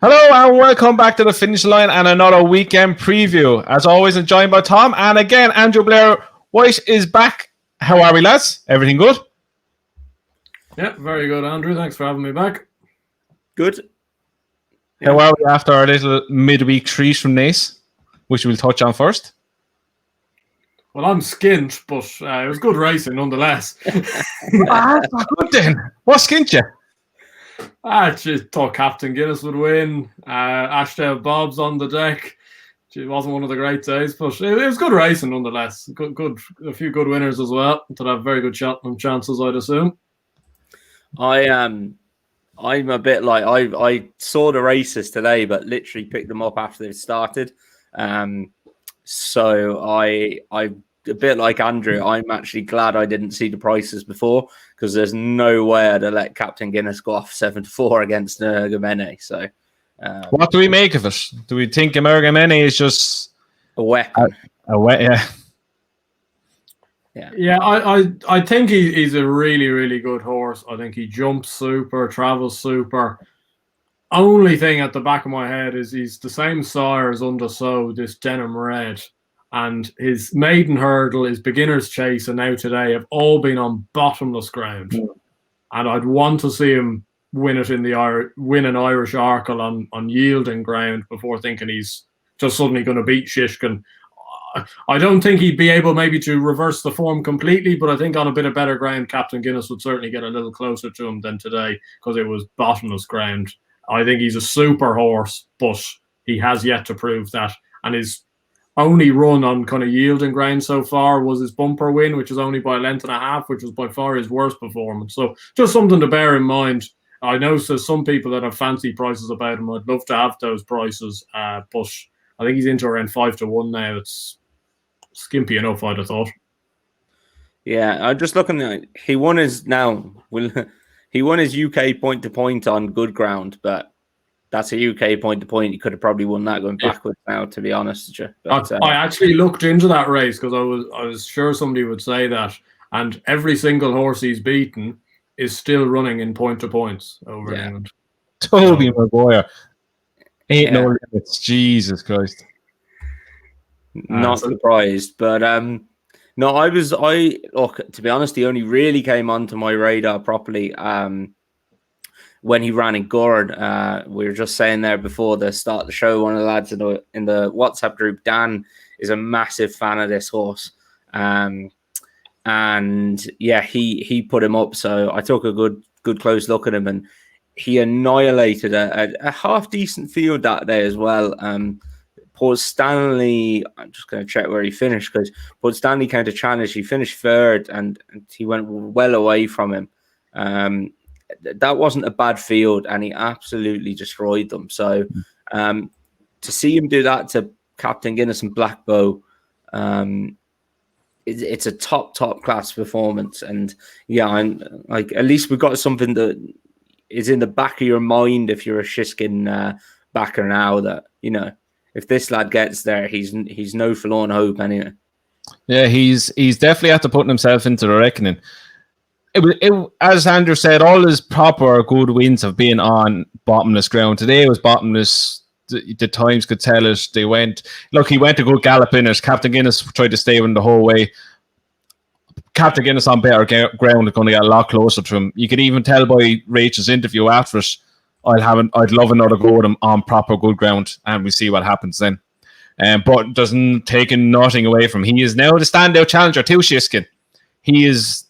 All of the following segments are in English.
Hello and welcome back to the finish line and another weekend preview. As always, I'm joined by Tom, and again, Andrew Blair-White is back. How are we, lads? Everything good? Yeah, very good, Andrew. Thanks for having me back. Good. Yeah. How are we after our little midweek treat from Nace, which we'll touch on first? Well, I'm skint, but it was good racing nonetheless. Good then. What skint you? I just thought Captain Guinness would win. Ashdale Bob's on the deck. It wasn't one of the great days, but it was good racing nonetheless. Good, a few good winners as well. To have very good Cheltenham chances, I'd assume. I'm a bit like I saw the races today, but literally picked them up after they've started. So I a bit like Andrew. I'm actually glad I didn't see the prices before, because there's no way I'd have let Captain Guinness go off 7-4 against Gamene. So what do we make of it? Do we think Gamene is just a weapon? Yeah, I think he's a really, really good horse. I think he jumps super, travels super. Only thing at the back of my head is he's the same sire as Undersow, this Denim Red. And his maiden hurdle, his beginner's chase, and now today have all been on bottomless ground. And I'd want to see him win it win an Irish Arkle on yielding ground before thinking he's just suddenly going to beat Shishkin. I don't think he'd be able maybe to reverse the form completely, but I think on a bit of better ground, Captain Guinness would certainly get a little closer to him than today, because it was bottomless ground. I think he's a super horse, but he has yet to prove that. And his only run on kind of yielding ground so far was his bumper win, which is only by a length and a half, which was by far his worst performance. So just something to bear in mind. I know there's some people that have fancy prices about him. I'd love to have those prices, but I think he's into around 5-1 now. It's skimpy enough, I'd have thought. Yeah, I'm just looking at he won his UK point to point on good ground, but that's a UK point to point. He could have probably won that going backwards now, to be honest with you. But, I actually looked into that race because I was sure somebody would say that, and every single horse he's beaten is still running in point to points over in England. Toby Maguire. No limits. Jesus Christ. Not surprised, but no, I look, to be honest, he only really came onto my radar properly when he ran in Gord. We were just saying there before the start of the show, one of the lads in the WhatsApp group, Dan, is a massive fan of this horse. And yeah, he put him up. So I took a good close look at him, and he annihilated a half decent field that day as well. Paul Stanley, I'm just going to check where he finished, because Paul Stanley counter challenge. He finished third, and he went well away from him. That wasn't a bad field, and he absolutely destroyed them. So to see him do that to Captain Guinness and Blackbow, it's a top class performance. And yeah, I'm like, at least we've got something that is in the back of your mind if you're a Shishkin backer now, that, you know, if this lad gets there, he's no forlorn hope anyway. Yeah, he's definitely after putting himself into the reckoning. It, as Andrew said, all his proper good wins have been on bottomless ground. Today was bottomless. The times could tell it. He went a good gallop in it. Captain Guinness tried to stay with him the whole way. Captain Guinness on better ground is going to get a lot closer to him. You could even tell by Rachel's interview after it, I'd love another go with him on proper good ground, and we see what happens then. But doesn't take nothing away from him. He is now the standout challenger to Shishkin. He is,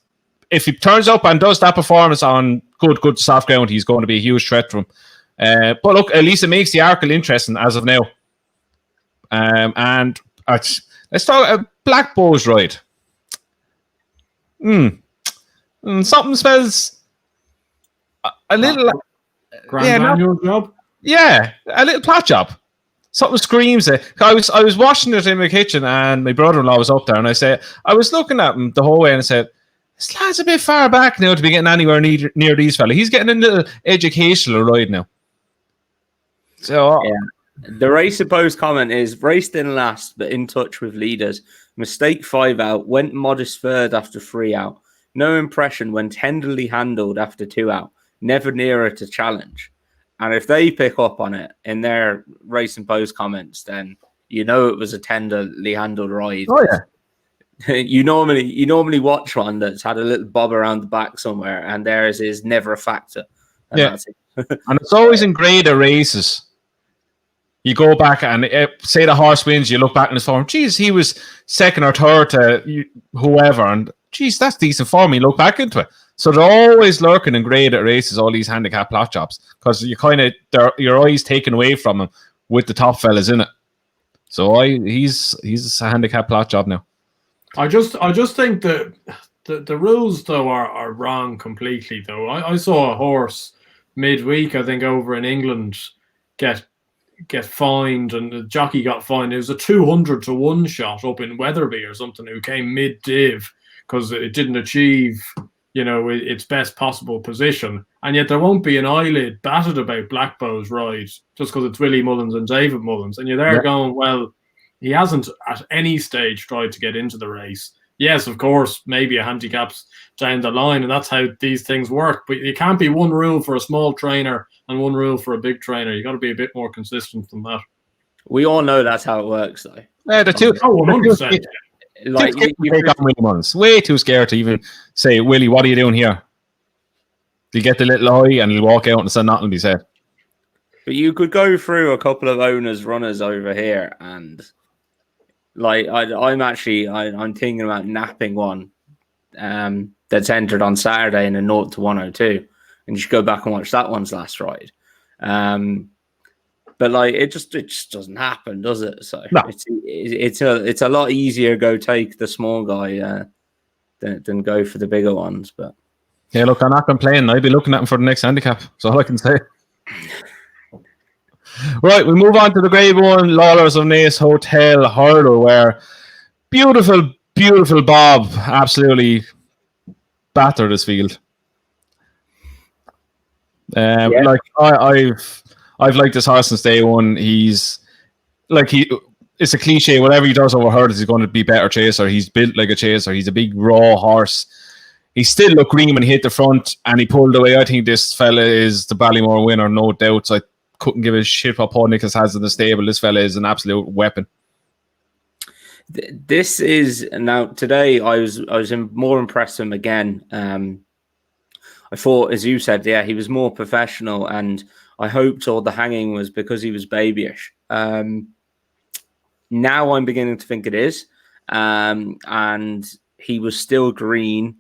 if he turns up and does that performance on good soft ground, he's going to be a huge threat for him. But look, at least it makes the Arkle interesting as of now. And let's talk a Black Bow's ride. Something smells a little. Manual job? Yeah, a little plot job. Something screams it. I was washing it in my kitchen, and my brother-in-law was up there, and I was looking at him the whole way, and I said, this lad's a bit far back now to be getting anywhere near these fellas. He's getting a little educational ride now. So yeah. The race opposed comment is, raced in last, but in touch with leaders. Mistake 5 out, went modest third after 3 out. No impression when tenderly handled after 2 out. Never nearer to challenge. And if they pick up on it in their racing post comments, then you know it was a tenderly handled ride. Oh yeah. You normally watch one that's had a little bob around the back somewhere, and theirs is never a factor. And Yeah, that's it. and it's always in graded races. You go back and say the horse wins, you look back in his form. Geez, he was second or third to whoever, and geez, that's decent form. You look back into it. So they're always lurking in graded races, all these handicap plot jobs, because you your eyes taken away from him with the top fellas in it. So he's a handicap plot job now. I just think that the rules though are wrong completely though. I saw a horse midweek, I think, over in England get fined, and the jockey got fined. It was a 200 to 1 shot up in Wetherby or something, who came mid-div because it didn't achieve, its best possible position. And yet there won't be an eyelid batted about Blackbow's ride just because it's Willie Mullins and David Mullins. And you're there going, well, he hasn't at any stage tried to get into the race. Yes, of course, maybe a handicap's down the line, and that's how these things work. But you can't be one rule for a small trainer and one rule for a big trainer. You got to be a bit more consistent than that. We all know that's how it works, though. Yeah, the two. 100%. Like you take on Willie Mullins. Way too scared to even say, Willie, what are you doing here? You get the little eye and he'll walk out and say nothing will be said. But you could go through a couple of runners over here, and like I'm thinking about napping one that's entered on Saturday in a 0 to 102, and you should go back and watch that one's last ride. But like it just doesn't happen, does it? So no. It's a lot easier go take the small guy than go for the bigger ones. But yeah, look, I'm not complaining. I'd be looking at him for the next handicap. That's all I can say. Right, we move on to the Grade 1 Lawlers of Naas Hotel hurdle, where beautiful Bob absolutely battered his field. Like I've liked this horse since day one. He's like it's a cliche. Whatever he does over hurdles, he's going to be better chaser. He's built like a chaser. He's a big raw horse. He still looked green when he hit the front, and he pulled away. I think this fella is the Ballymore winner, no doubts. I couldn't give a shit what Paul Nicholas has in the stable. This fella is an absolute weapon. This is now today. I was more impressed with him again. I thought, as you said, he was more professional, and I hoped all the hanging was because he was babyish. Now I'm beginning to think it is, and he was still green.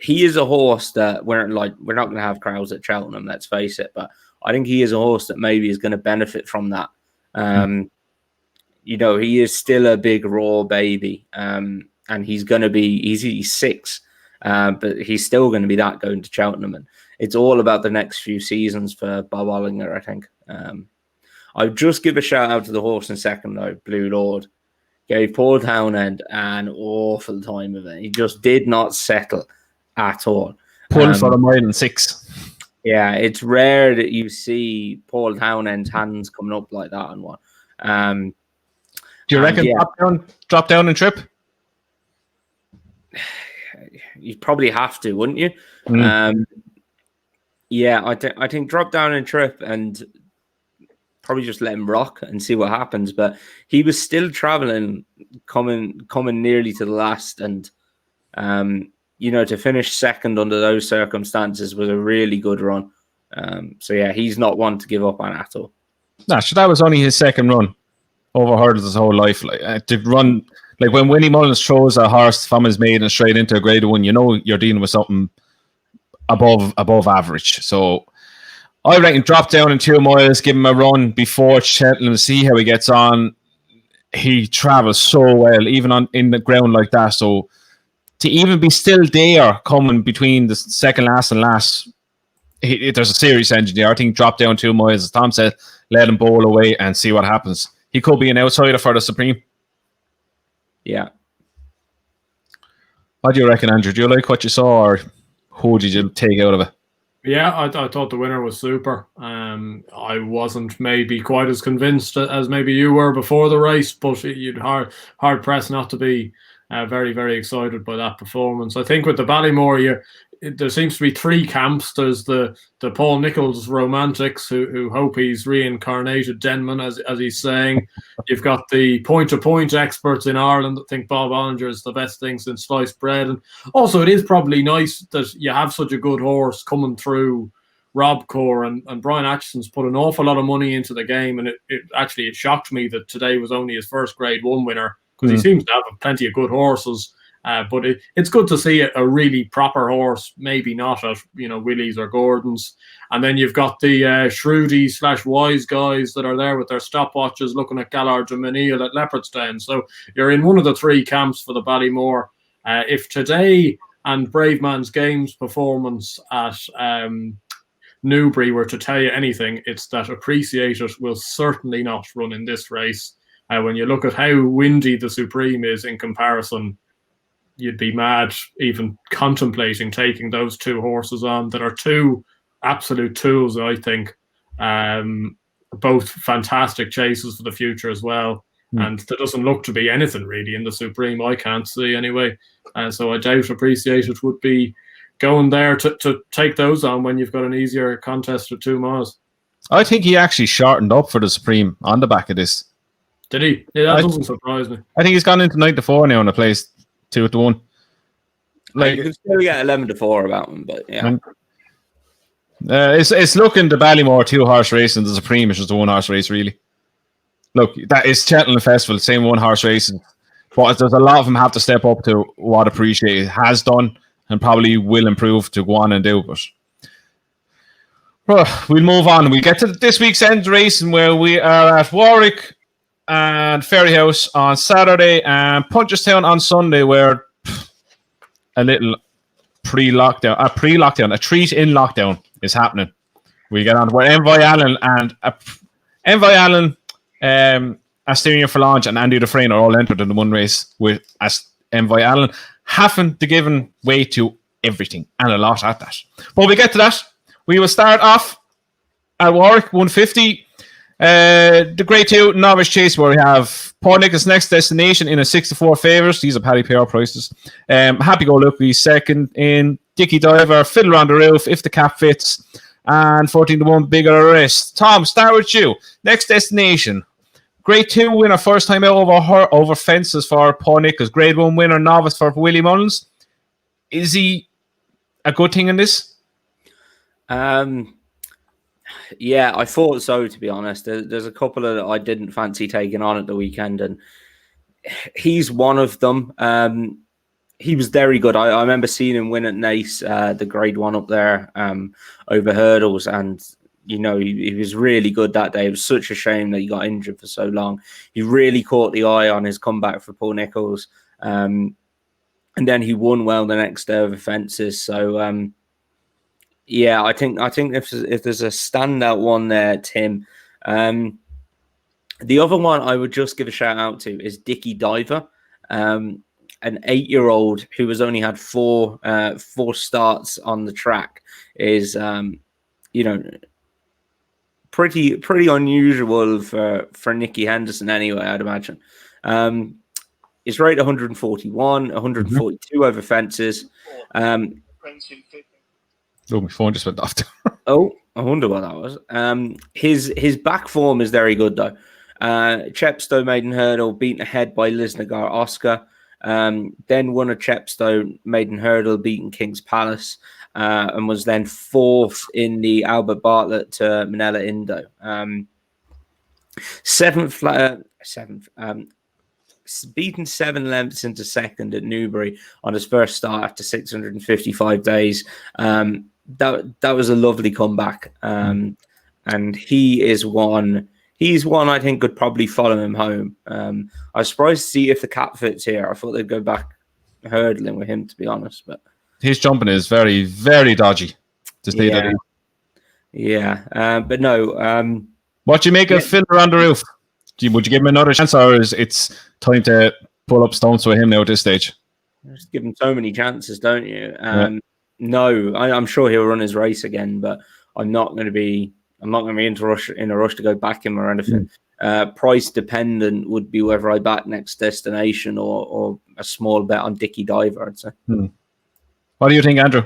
He is a horse that we're not going to have crowds at Cheltenham, let's face it, but I think he is a horse that maybe is going to benefit from that. He is still a big raw baby, and he's 6, but he's still going to be that going to Cheltenham. And it's all about the next few seasons for Bob Ollinger, I think. I'll just give a shout out to the horse in second, though, Blue Lord. Gave Paul Townend an awful time of it. He just did not settle at all. Pulled for a mile and 6. Yeah, it's rare that you see Paul Townend's hands coming up like that on one. Do you reckon drop down and trip? You'd probably have to, wouldn't you? I think drop down and trip and probably just let him rock and see what happens. But he was still traveling, coming nearly to the last, and to finish second under those circumstances was a really good run. He's not one to give up on at all. Nah, so that was only his second run over hurdles his whole life. To run like when Willie Mullins throws a horse from his maiden straight into a Grade 1, you're dealing with something above average. So I reckon drop down in 2 miles, give him a run before Cheltenham, see how he gets on. He travels so well, even in the ground like that. So to even be still there, coming between the second last and last, there's a serious engine there. I think drop down 2 miles, as Tom said, let him bowl away and see what happens. He could be an outsider for the Supreme. Yeah. What do you reckon, Andrew? Do you like what you saw, or who did you take out of it? Yeah, I thought the winner was super. I wasn't maybe quite as convinced as maybe you were before the race, but you'd hard pressed not to be very, very excited by that performance. I think with the Ballymore, there seems to be three camps. There's the Paul Nicholls romantics who hope he's reincarnated Denman, as he's saying. You've got the point-to-point experts in Ireland that think Bob Olinger is the best thing since sliced bread. And also, it is probably nice that you have such a good horse coming through Robcore, and Brian Atchison's put an awful lot of money into the game, and it shocked me that today was only his first Grade 1 winner, because he seems to have plenty of good horses. But it's good to see a really proper horse, maybe not at Willie's or Gordon's. And then you've got the Shrewdy/Wise guys that are there with their stopwatches looking at Gallards and Menil at Leopardstown. So you're in one of the three camps for the Ballymore. If today and Brave Man's Games performance at Newbury were to tell you anything, it's that Appreciated will certainly not run in this race. When you look at how windy the Supreme is in comparison, you'd be mad even contemplating taking those two horses on that are two absolute tools, I think. Both fantastic chases for the future as well. And there doesn't look to be anything really in the Supreme, I can't see anyway. So I doubt Appreciated would be going there to take those on when you've got an easier contest of 2 miles. I think he actually shortened up for the Supreme on the back of this. Did he? Yeah, that doesn't surprise me. I think he's gone into 9-4 now in a place 2-1. Like, you can still get 11-4 about him, but yeah. It's looking the Ballymore 2-horse race and the Supreme is just a 1-horse race, really. Look, that is Cheltenham Festival, same 1-horse racing. But there's a lot of them have to step up to what Appreciate has done and probably will improve to go on and do. But we'll move on. We get to this week's end racing where we are at Warwick and Fairyhouse on Saturday and Punchestown on Sunday, where a little a treat in lockdown is happening. We get on where Envoi Allen and Envoi Allen, Asterion Forlonge and Andrew Dufresne are all entered in the one race, with Envoi Allen having to give way to everything and a lot at that. But we get to that. We will start off at Warwick 150. The Grade 2 Novice Chase, where we have Paul Nicholls' Next Destination in a 6-4 favourites. These are Paddy PR prices. Happy Go Lucky second in Dicky Diver, Fiddler on the Roof, If the Cap Fits, and 14-1 Bigger Arrest. Tom, start with you. Next Destination. Grade 2 winner, first time out over fences for Paul Nicholls. Grade 1 winner, novice for Willie Mullins. Is he a good thing in this? Yeah, I thought so, to be honest. There's a couple that I didn't fancy taking on at the weekend, and he's one of them. He was very good. I remember seeing him win at Nace, the Grade 1 up there over hurdles, and he was really good that day. It was such a shame that he got injured for so long. He really caught the eye on his comeback for Paul Nicholls, and then he won well the next day over fences. So yeah, I think if there's a standout one there, Tim. The other one I would just give a shout out to is Dicky Diver, an 8-year-old who has only had four starts on the track. Is pretty unusual for Nicky Henderson anyway, I'd imagine. He's rated 141, 142 over fences. Oh, my phone just went off. Oh, I wonder what that was. His back form is very good though. Chepstow maiden hurdle, beaten ahead by Lisnagar Oscar. Then won a Chepstow maiden hurdle, beaten King's Palace, and was then 4th in the Albert Bartlett to Manila Indo. 7th. Beaten 7 lengths into second at Newbury on his first start after 655 days. That was a lovely comeback. And he is one. He's one I think could probably follow him home. I was surprised to see If the Cap Fits here. I thought they'd go back hurdling with him, to be honest. But his jumping is very, very dodgy, to say that. Yeah, but no. What do you make of Fiddler on the Roof? Would you give him another chance, or is it's time to pull up stones with him now at this stage? Just give him so many chances, don't you? No, I'm sure he'll run his race again, but I'm not going to be in a rush to go back him or anything. Price dependent would be whether I back Next Destination or a small bet on Dicky Diver, I'd say. What do you think, Andrew?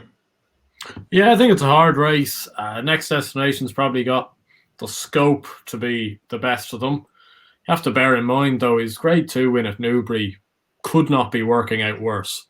Yeah, I think it's a hard race. Next Destination's probably got the scope to be the best of them. You have to bear in mind, though, his Grade 2 win at Newbury could not be working out worse.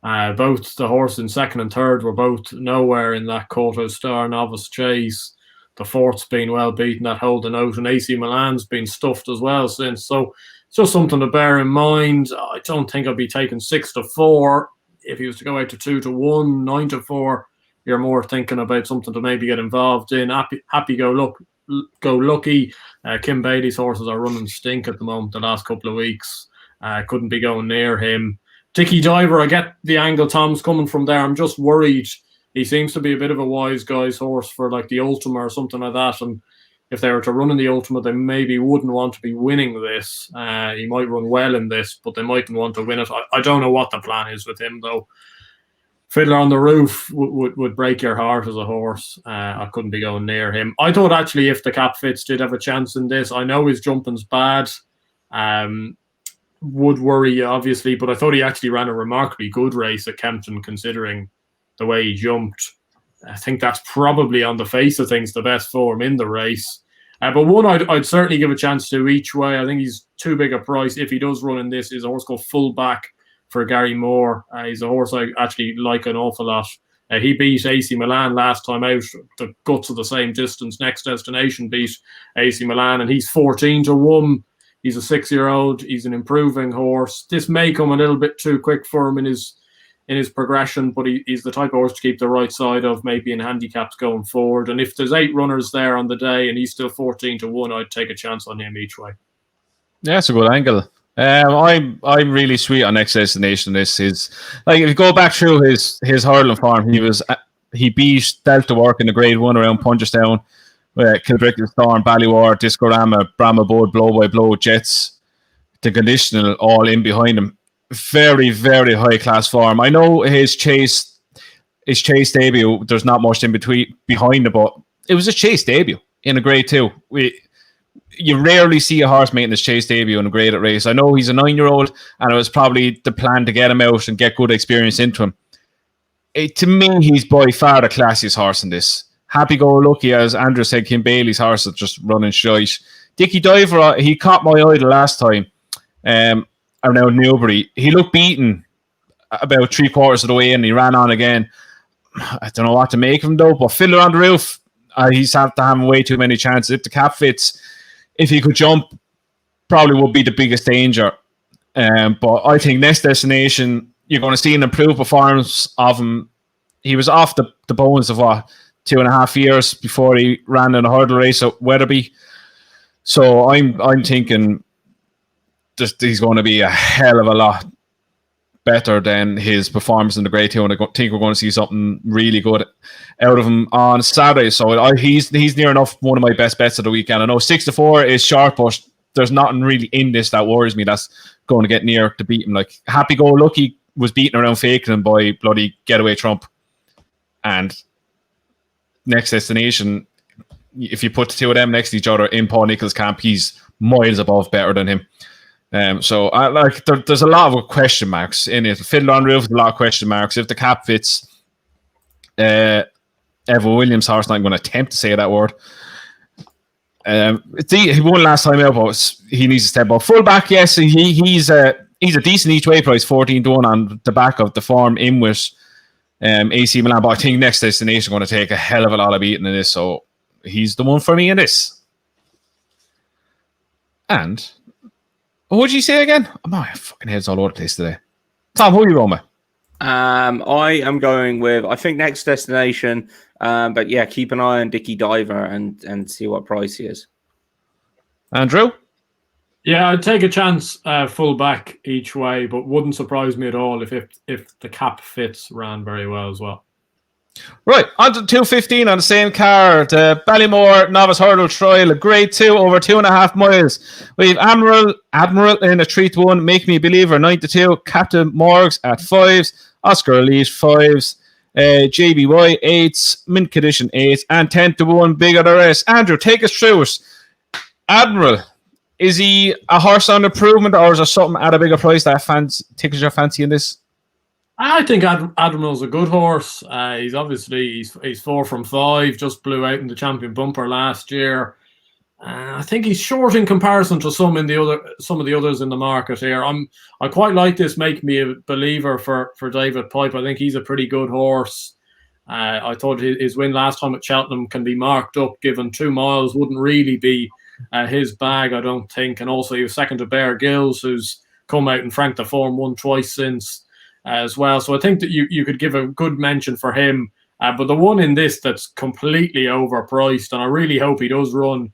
Both the horse in second and third were both nowhere in that Quarto Star Novice Chase. The fourth's been well beaten at Holden Out, and AC Milan's been stuffed as well since. So it's just something to bear in mind. I don't think I'll be taking 6-4. If he was to go out to 2-1, 9-4, you're more thinking about something to maybe get involved in. Happy go lucky. Kim Bailey's horses are running stink at the moment the last couple of weeks. Couldn't be going near him. Dicky Diver, I get the angle Tom's coming from there. I'm just worried. He seems to be a bit of a wise guy's horse for like the Ultima or something like that. And if they were to run in the Ultima, they maybe wouldn't want to be winning this. He might run well in this, but they mightn't want to win it. I don't know what the plan is with him, though. Fiddler on the Roof would break your heart as a horse. I couldn't be going near him. I thought actually if the Cap Fits did have a chance in this, I know his jumping's bad. Would worry you, obviously, but I thought he actually ran a remarkably good race at Kempton considering the way he jumped. I think that's probably on the face of things the best form in the race. But one I'd certainly give a chance to each way. I think he's too big a price. If he does run in this, is a horse called Fullback for Gary Moore. He's a horse I actually like an awful lot. He beat AC Milan last time out, the guts of the same distance. Next Destination beat AC Milan, and he's 14-1. He's a 6-year-old. He's an improving horse. This may come a little bit too quick for him in his progression, but he's the type of horse to keep the right side of, maybe in handicaps going forward. And if there's 8 runners there on the day and he's still 14-1, I'd take a chance on him each way. Yeah, that's a good angle. I'm really sweet on Next Destination. This is like, if you go back through his hurling form, he beat Delta Work in the Grade 1 around Punchestown. Kilbrick, Storm, Ballymore, Discorama, Brahma Board, Blow by Blow, Jets, the conditional all in behind him. Very, very high class form. I know his chase debut, there's not much in between behind it, but it was a chase debut in a Grade 2. You rarely see a horse making his chase debut in a graded race. I know he's a 9-year-old, and it was probably the plan to get him out and get good experience into him. To me, he's by far the classiest horse in this. Happy Go Lucky, as Andrew said, Kim Bailey's horse is just running shite. Dicky Diver, he caught my eye the last time around Newbury. He looked beaten about 3/4 of the way in. He ran on again. I don't know what to make of him, though, but Fiddler on the Roof, he's had to have way too many chances. If the Cap Fits, if he could jump, probably would be the biggest danger. But I think Next Destination, you're going to see an improved performance of him. He was off the bones of 2.5 years before he ran in a hurdle race at Wetherby. So I'm thinking just he's going to be a hell of a lot better than his performance in the Grade 2, and I think we're going to see something really good out of him on Saturday. So he's near enough one of my best bets of the weekend. I know 6-4 is sharp, but there's nothing really in this that worries me that's going to get near to beat him. Like Happy Go Lucky was beaten around Fakenham by bloody Getaway Trump, and Next Destination, if you put the two of them next to each other in Paul Nicholls' camp, he's miles above better than him. So there's a lot of question marks in it. Fiddler on the Roof, a lot of question marks. If the Cap Fits, Evo Williams' horse, not going to attempt to say that word. He won last time out, but he needs to step up. Fullback, yes, he's a decent each way price, 14-1 on the back of the form in with AC Milan. But I think Next Destination is going to take a hell of a lot of beating in this, so he's the one for me in this. And what would you say again? My fucking head's all over the place today. Tom, who are you going with? I am going with, I think, Next Destination. But yeah, keep an eye on Dicky Diver and see what price he is. Andrew? Yeah, I'd take a chance full back each way, but wouldn't surprise me at all if the Cap Fits ran very well as well. Right, on to 2:15 on the same card. Ballymore Novice Hurdle Trial, a Grade 2 over 2.5 miles. We have Admiral in a 3-1, Make Me Believer 9-2, Captain Morgs at 5s, Oscar Elite 5s, JBY 8s, Mint Condition 8s, and 10-1 Big of the Rest. Andrew, take us through it. Admiral, is he a horse on improvement, or is there something at a bigger price that tickles your fancy in this? I think Admiral's a good horse. He's obviously he's 4 from 5. Just blew out in the champion bumper last year. I think he's short in comparison to some of the others in the market here. I quite like this Make Me a Believer for David Pipe. I think he's a pretty good horse. I thought his win last time at Cheltenham can be marked up, given 2 miles wouldn't really be his bag, I don't think. And also he was second to Bear Gills, who's come out and franked the form, won twice since as well. So I think that you could give a good mention for him. But the one in this that's completely overpriced, and I really hope he does run.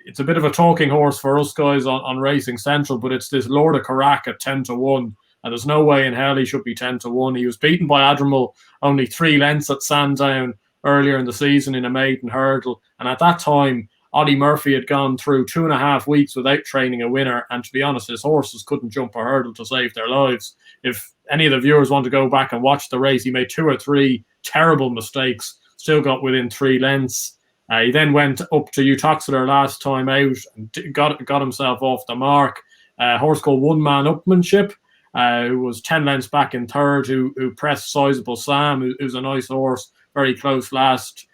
It's a bit of a talking horse for us guys on Racing Central, but it's this Lord of Carrack at 10-1. And there's no way in hell he should be 10-1. He was beaten by Admiral only 3 lengths at Sandown earlier in the season in a maiden hurdle. And at that time, Ollie Murphy had gone through 2.5 weeks without training a winner. And to be honest, his horses couldn't jump a hurdle to save their lives. If any of the viewers want to go back and watch the race, he made 2 or 3 terrible mistakes, still got within 3 lengths. He then went up to Utoxeter last time out and got himself off the mark. A horse called One Man Upmanship, who was 10 lengths back in third, who pressed Sizable Sam, who's a nice horse, very close last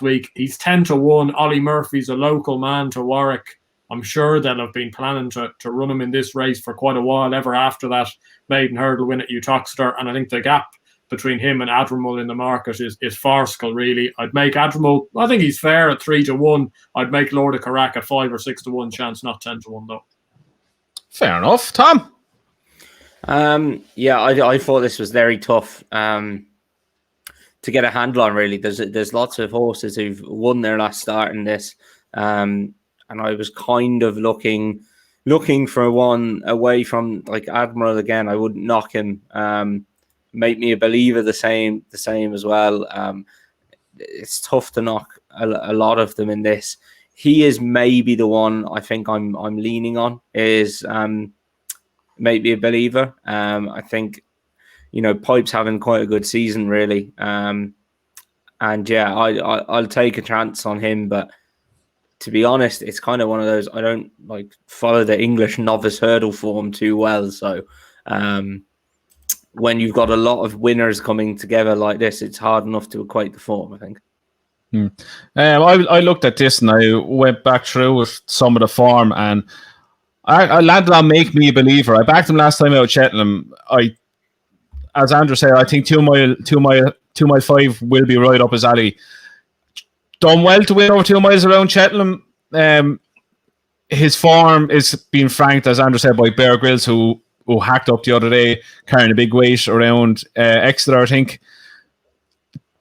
week. He's 10-1. Ollie Murphy's a local man to Warwick. I'm sure they'll have been planning to run him in this race for quite a while, ever after that maiden hurdle win at Utoxeter. And I think the gap between him and Admiral in the market is farcical, really. I'd make Admiral, I think he's fair at 3-1. I'd make Lord of Carrack at 5 or 6-1 chance, not 10-1 though. Fair enough. Tom? Yeah, I thought this was very tough to get a handle on, really. There's lots of horses who've won their last start in this. And I was kind of looking for one away from like Admiral again. I wouldn't knock him. Make Me a Believer the same as well. It's tough to knock a lot of them in this. He is maybe the one I think I'm leaning on is Make Me a Believer. I think Pipe's having quite a good season, really. And yeah, I'll take a chance on him, but to be honest, it's kind of one of those, I don't like follow the English novice hurdle form too well. So when you've got a lot of winners coming together like this, it's hard enough to equate the form, I think. I looked at this and I went back through with some of the form, and I landed on Make Me a Believer. I backed him last time out at Cheltenham. As Andrew said, I think 2 mile 5 will be right up his alley. Done well to win over 2 miles around Cheltenham. His form is being franked, as Andrew said, by Bear Grylls, who hacked up the other day, carrying a big weight around Exeter, I think.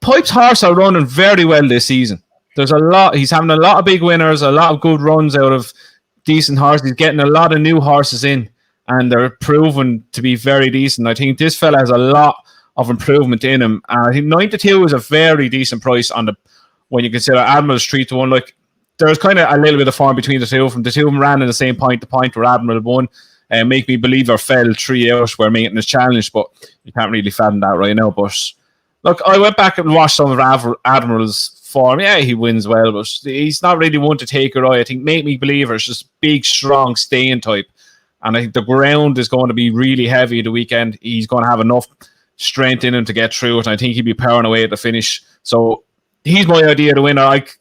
Pipe's horse are running very well this season. He's having a lot of big winners, a lot of good runs out of decent horses. He's getting a lot of new horses in, and they're proven to be very decent. I think this fella has a lot of improvement in him. I think 9-2 is a very decent price when you consider Admiral's 3-1. Like, there's kind of a little bit of form between the two of them. The two of them ran in the same point to point where Admiral won. Make Me Believer fell 3 out where Maintenance challenged, but you can't really fathom that right now. But look, I went back and watched some of Admiral's form. Yeah, he wins well, but he's not really one to take her eye. I think Make Me Believer is just big, strong, staying type. And I think the ground is going to be really heavy the weekend. He's going to have enough strength in him to get through it. And I think he'll be powering away at the finish. So he's my idea to win.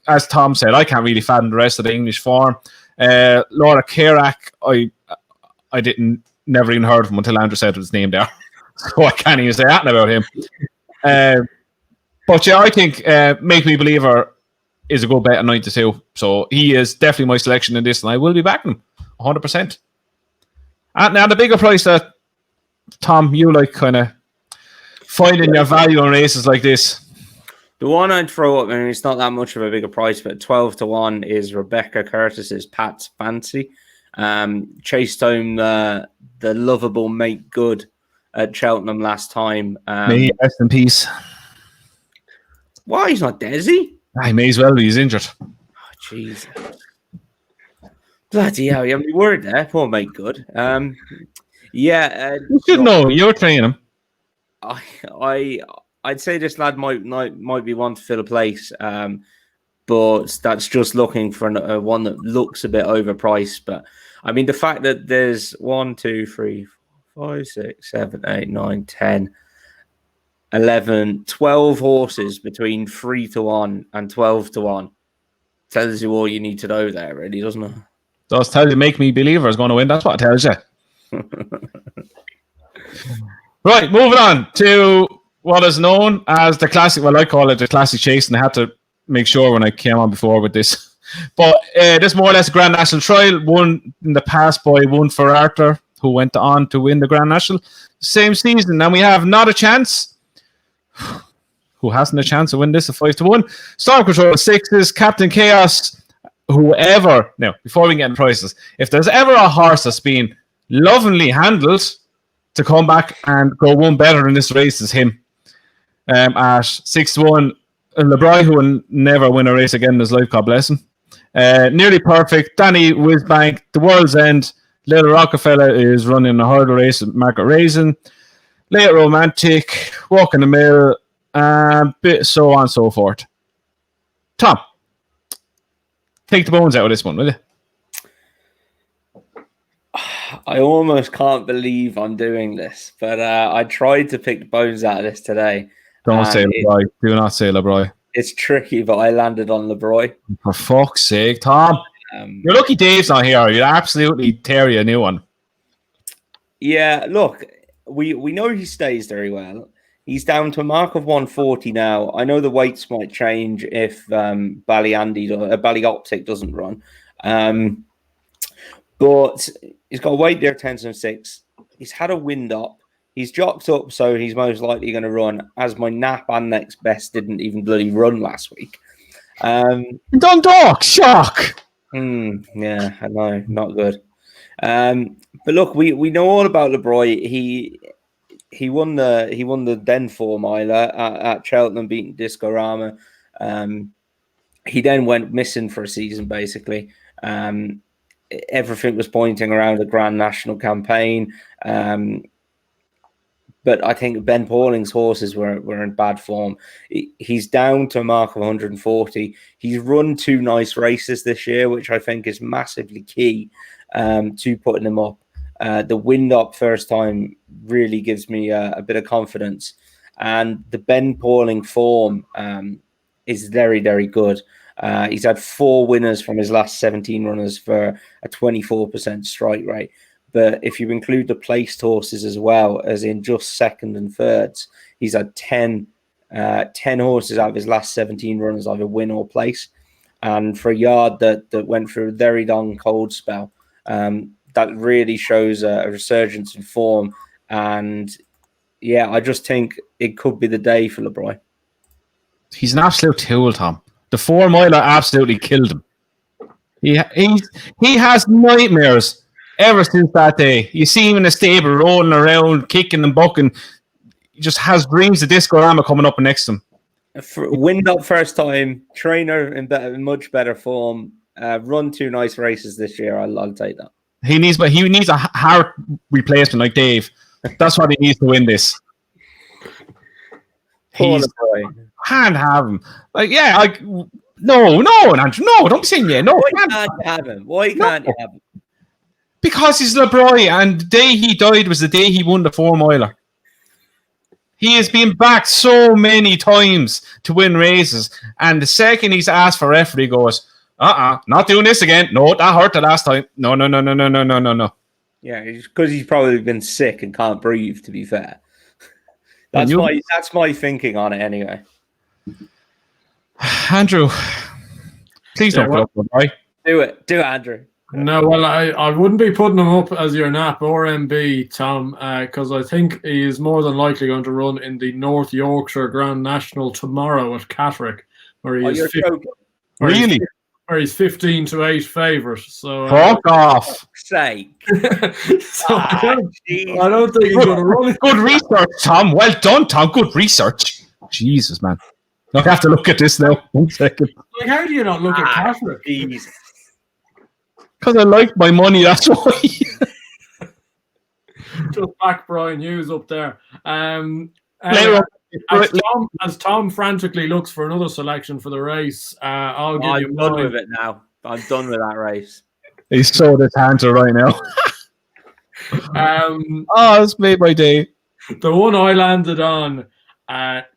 As Tom said, I can't really fathom the rest of the English form. Lord of Carrack, I never even heard of him until Andrew said his name there. So I can't even say that about him. But yeah, I think Make Me Believer is a good bet at 9-2. So he is definitely my selection in this, and I will be backing him 100%. And now the bigger price that, Tom, you like kind of finding your value on races like this. The one I'd throw up, it's not that much of a bigger price, but 12-1 is Rebecca Curtis's Pat's Fancy. Chased home the lovable Make Good at Cheltenham last time. May he rest in peace. Why? He's not dead, is he? He may as well be. He's injured. Oh, Jesus. Bloody hell. You word there. Poor Make Good. Yeah. You should know. You're training him. I'd say this lad might be one to fill a place, but that's just looking for one that looks a bit overpriced. But I mean, the fact that there's 1, 2, 3, 4, 5, 6, 7, 8, 9, 10, 11, 12 horses between 3-1 and 12-1. Tells you all you need to know there, really, doesn't it? Does tell you make me believer is going to win. That's what it tells you. Right, moving on to what is known as the classic. Well, I call it the classic chase, and I had to make sure when I came on before with this. But this more or less a Grand National trial, won in the past by one for Arthur, who went on to win the Grand National same season. And we have not a chance. Who hasn't a chance to win this at 5-1? Storm Control 6s, Captain Chaos, whoever. Now, before we get into prices, if there's ever a horse that's been lovingly handled to come back and go one better in this race, is him. At 6-1, LeBroy, who will never win a race again in his life, God bless him. Nearly Perfect, Danny Wisbank, The World's End, Little Rockefeller is running a hurdle race at Market Raisin, Late Romantic, Walk in the Mill, bit so on and so forth. Tom, take the bones out of this one, will you? I almost can't believe I'm doing this, but I tried to pick the bones out of this today. Don't say LeBroy. Do not say LeBroy. It's tricky, but I landed on LeBroy. For fuck's sake, Tom. You're lucky Dave's not here. You'd absolutely tear you a new one. Yeah, look, we know he stays very well. He's down to a mark of 140 now. I know the weights might change if Ballyoptic doesn't run. But he's got a weight there, 10-6. He's had a wind up. He's jocked up, so he's most likely going to run, as my Nap and Next Best didn't even bloody run last week. Dundalk, shock! Yeah, I know, not good. But look, we know all about LeBroy. He won the Den 4 miler at Cheltenham, beating Discorama. He then went missing for a season, basically. Everything was pointing around a Grand National campaign. But I think Ben Pauling's horses were in bad form. He's down to a mark of 140. He's run 2 nice races this year, which I think is massively key to putting him up. The wind up first time really gives me a bit of confidence. And the Ben Pauling form is very, very good. He's had 4 winners from his last 17 runners for a 24% strike rate. But if you include the placed horses as well, as in just second and thirds, he's had 10 horses out of his last 17 runners, either win or place. And for a yard that went through a very long cold spell, that really shows a resurgence in form. And yeah, I just think it could be the day for LeBroy. He's an absolute tool, Tom. The 4 miler absolutely killed him. He has nightmares ever since that day. You see him in a stable rolling around, kicking and bucking. He just has dreams of Discorama coming up next to him. Wind up first time, trainer in much better form. Run 2 nice races this year. I'll take that. He needs a heart replacement like Dave. That's what he needs to win this. Can't have him. No, Andrew, no, don't be saying yeah. No, Why can't you have him? Why can't you have him? Because he's LeBroy, and the day he died was the day he won the 4 miler. He has been back so many times to win races, and the second he's asked for referee, he goes, not doing this again. No, that hurt the last time. No. Yeah, because he's probably been sick and can't breathe, to be fair. That's my thinking on it anyway. Andrew, please don't put up with me. Do it, Andrew. No, well, I wouldn't be putting him up as your Nap or MB, Tom, because I think he is more than likely going to run in the North Yorkshire Grand National tomorrow at Catterick, where he is really? Where he's 15-8 favourite. So fuck off. Sake. I don't think he's going to run it. Good research, Tom. Well done, Tom. Good research. Jesus, man. I have to look at this now. 1 second. Like, how do you not look at Catterick? Jesus. Because I like my money, that's why. Just back Brian Hughes up there. As Tom frantically looks for another selection for the race, I'm done with it now. I'm done with that race. He's so the canter right now. It's made my day. The one I landed on,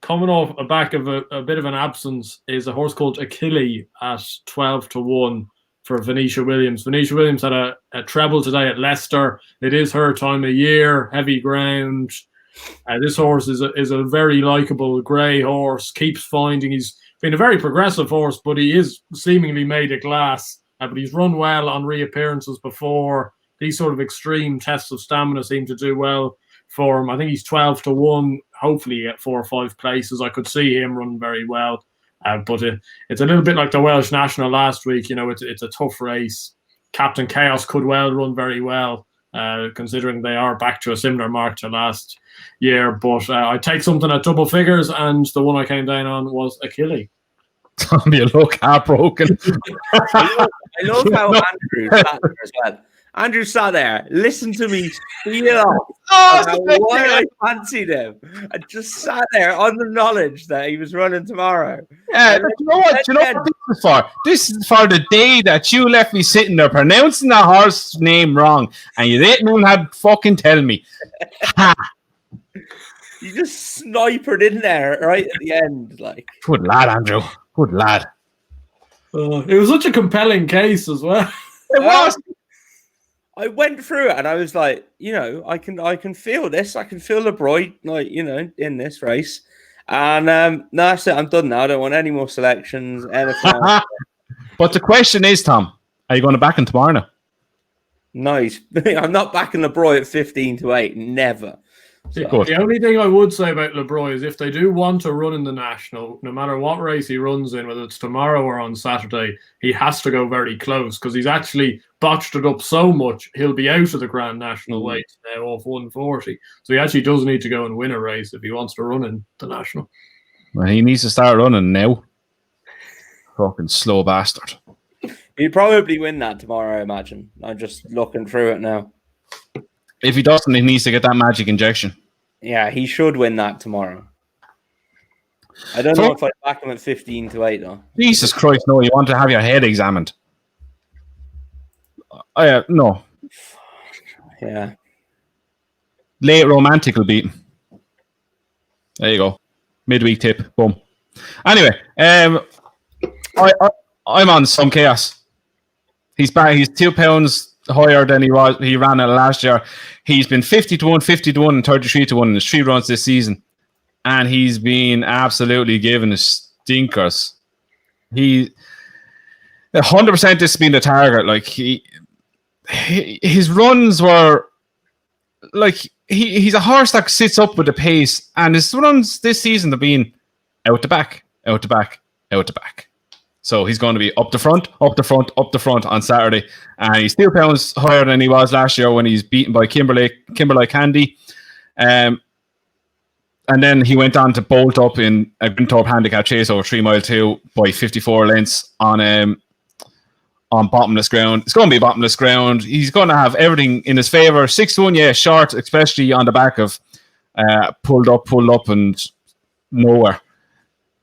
coming off a back of a bit of an absence, is a horse called Achille at 12-1 for Venetia Williams. Venetia Williams had a treble today at Leicester. It is her time of year, heavy ground. This horse is a very likeable grey horse. Keeps finding, he's been a very progressive horse, but he is seemingly made of glass. But he's run well on reappearances before. These sort of extreme tests of stamina seem to do well for him. I think he's 12-1. Hopefully, at 4 or 5 places, I could see him run very well. But it's a little bit like the Welsh National last week. It's a tough race. Captain Chaos could well run very well, considering they are back to a similar mark to last year. But I take something at double figures, and the one I came down on was Achille. Tommy, you look heartbroken. I love how Andrew sat there as well. Andrew sat there, listen to me spiel off why I fancied him. I just sat there on the knowledge that he was running tomorrow. Yeah, but you know what? You know what this is for? This is for the day that you left me sitting there pronouncing the horse name wrong, and you didn't even have to fucking tell me. Ha! You just snipered in there right at the end, like. Good lad, Andrew. Good lad. It was such a compelling case as well. It was. I went through it and I was like, I can feel this. I can feel the bright, in this race. And no, that's it. I'm done now. I don't want any more selections. Anything else. But the question is, Tom, are you going to back him tomorrow now? Nice. I'm not backing LeBroy at 15-8. Never. So, the only thing I would say about LeBroy is if they do want to run in the National, no matter what race he runs in, whether it's tomorrow or on Saturday, he has to go very close because he's actually botched it up so much, he'll be out of the Grand National weight now off 140. So he actually does need to go and win a race if he wants to run in the National. Well, he needs to start running now. Fucking slow bastard. He'll probably win that tomorrow, I imagine. I'm just looking through it now. If he doesn't, he needs to get that magic injection. Yeah, he should win that tomorrow. I don't know if I back him at 15-8 though. Jesus Christ, no! You want to have your head examined? No. Yeah. Late Romantic will beat him. There you go. Midweek tip. Boom. Anyway, I'm on some chaos. He's back. He's 2 pounds higher than he ran at last year. He's been 50-1, 50-1, and 33-1 in his 3 runs this season, and he's been absolutely given stinkers. He 100% this has been the target. Like his runs were like he's a horse that sits up with the pace, and his runs this season have been out the back, out the back, out the back. So he's going to be up the front, up the front, up the front on Saturday. And he's 2 pounds higher than he was last year when he's beaten by Kimberley Candy. And then he went on to bolt up in a Grinthorpe handicap chase over 3 mile 2 by 54 lengths on bottomless ground. It's going to be bottomless ground. He's going to have everything in his favour. 6-1, yeah, short, especially on the back of pulled up, and nowhere.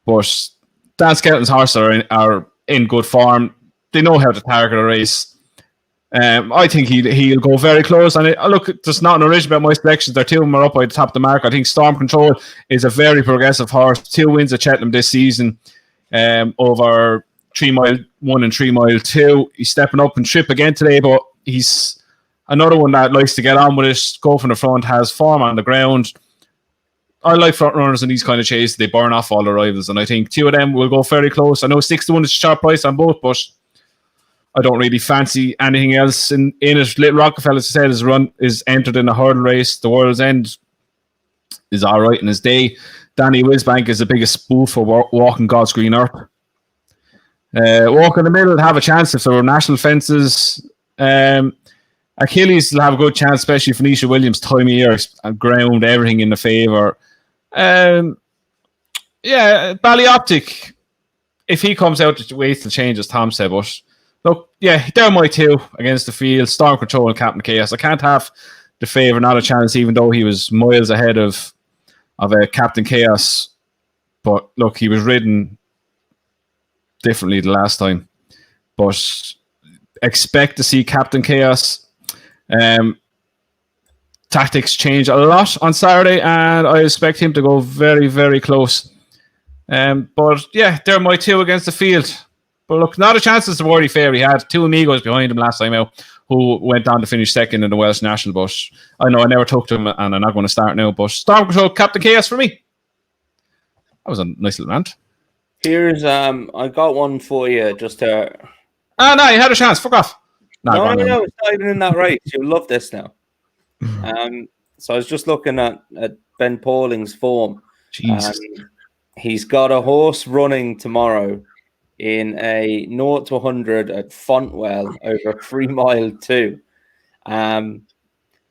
But Dan Skelton's horses are in good form. They know how to target a race. I think he'll go very close. And look, there's not an original about my selections. There 2 of them are up by the top of the mark. I think Storm Control is a very progressive horse. 2 wins at Cheltenham this season over 3 mile 1 and 3 mile 2. He's stepping up and trip again today, but he's another one that likes to get on with it, go from the front, has form on the ground. I like front runners in these kind of chases. They burn off all the rivals, and I think 2 of them will go very close. I know 6-1 is a sharp price on both, but I don't really fancy anything else in it. Little Rockefeller, as I said, is entered in a hurdle race. The World's End is all right in his day. Danny Wisbank is the biggest spoof for walking God's green earth. Walk in the middle, have a chance if there were national fences. Achilles will have a good chance, especially if Venetia Williams' time of year, ground, everything in the favour. Ballyoptic, if he comes out, the ways to change, as Tom said. But look, yeah, they're my 2 against the field. Storm Control and Captain Chaos. I can't have the favour, not a chance, even though he was miles ahead of Captain Chaos. But look, he was ridden differently the last time. But expect to see Captain Chaos. tactics change a lot on Saturday, and I expect him to go very, very close. But yeah, they're my 2 against the field. But look, not a chance as the Wordy Fair. He had 2 amigos behind him last time out who went on to finish second in the Welsh National. But I know I never talked to him, and I'm not going to start now. But Storm Control, Captain Chaos for me. That was a nice little rant. Here's I got one for you just to. No, you had a chance. Fuck off. No, it's not even in that race. You'll love this now. So I was just looking at Ben Pauling's form. Jesus. He's got a horse running tomorrow in a 0 to 100 at Fontwell over a 3 mile 2. You're going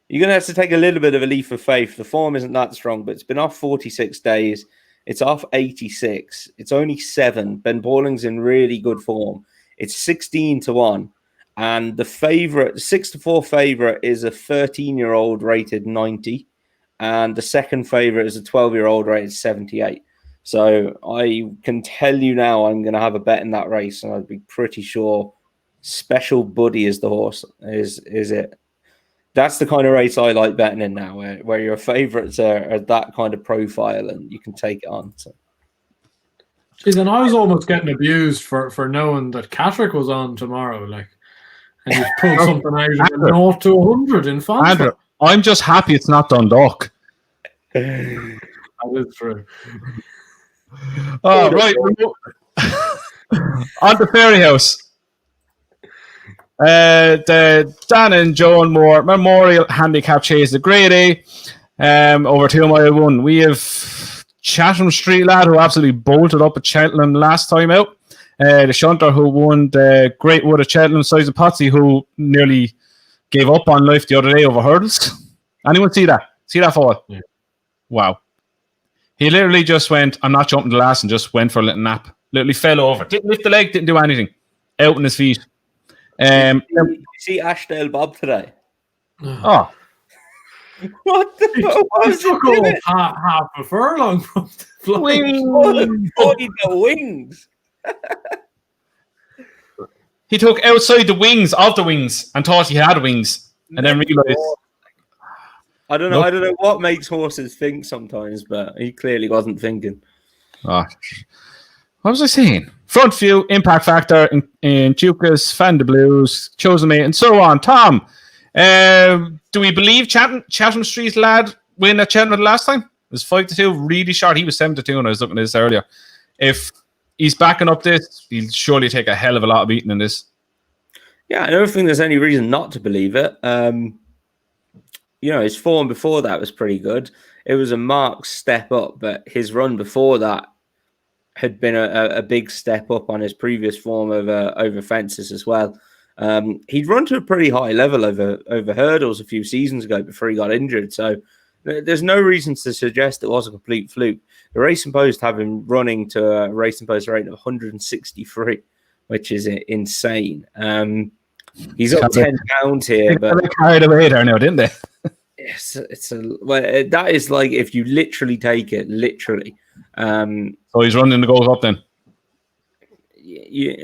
to have to take a little bit of a leap of faith. The form isn't that strong, but it's been off 46 days. It's off 86. It's only 7. Ben Pauling's in really good form. It's 16 to 1. And the favorite, 6 to 4 favorite is a 13-year-old rated 90. And the second favorite is a 12-year-old rated 78. So I can tell you now I'm going to have a bet in that race, and I'd be pretty sure Special Buddy is the horse. Is it? That's the kind of race I like betting in now, where your favourites are that kind of profile and you can take it on. So. Jeez, and I was almost getting abused for knowing that Catrick was on tomorrow, like, and he's pulled something out of 0 to 100 in Fontwell. Andrew, I'm just happy it's not Dundalk. That is true. Oh, right. On to Fairyhouse. The Dan and Joan Moore Memorial Handicap Chase, the Grade A, over 2 mile 1. We have Chatham Street lad who absolutely bolted up at Cheltenham last time out. The Shunter who won the Great Wood at Cheltenham, Size of Potsy who nearly gave up on life the other day over hurdles. Anyone see that? See that fall? Yeah. Wow. He literally just went, I'm not jumping the last, and just went for a little nap. Literally fell over. Didn't lift the leg, didn't do anything. Out on his feet. Did you see Ashdale Bob today? Oh. What the fuck? He took off half a furlong from the Wings. Oh, he got wings. He took outside the wings of the wings and thought he had wings, and then realised. I don't know. I don't know what makes horses think sometimes, but he clearly wasn't thinking. Oh. What was I saying? Front view, impact factor in Dukas, Fan de Blues, Chosen Mate, and so on. Tom, do we believe Chatham Street lad win at Cheltenham last time? It was 5 to 2, really short. He was 7 to 2 when I was looking at this earlier. If he's backing up this, he'll surely take a hell of a lot of beating in this. Yeah, I don't think there's any reason not to believe it. His form before that was pretty good. It was a marked step up, but his run before that had been a big step up on his previous form over fences as well. He'd run to a pretty high level over hurdles a few seasons ago before he got injured. So there's no reason to suggest it was a complete fluke. The Racing Post have him running to a Racing Post rate of 163, which is insane. He's up 10 pounds here, but they carried away there now, didn't they? That is like if you literally take it literally. So he's running the goals up then.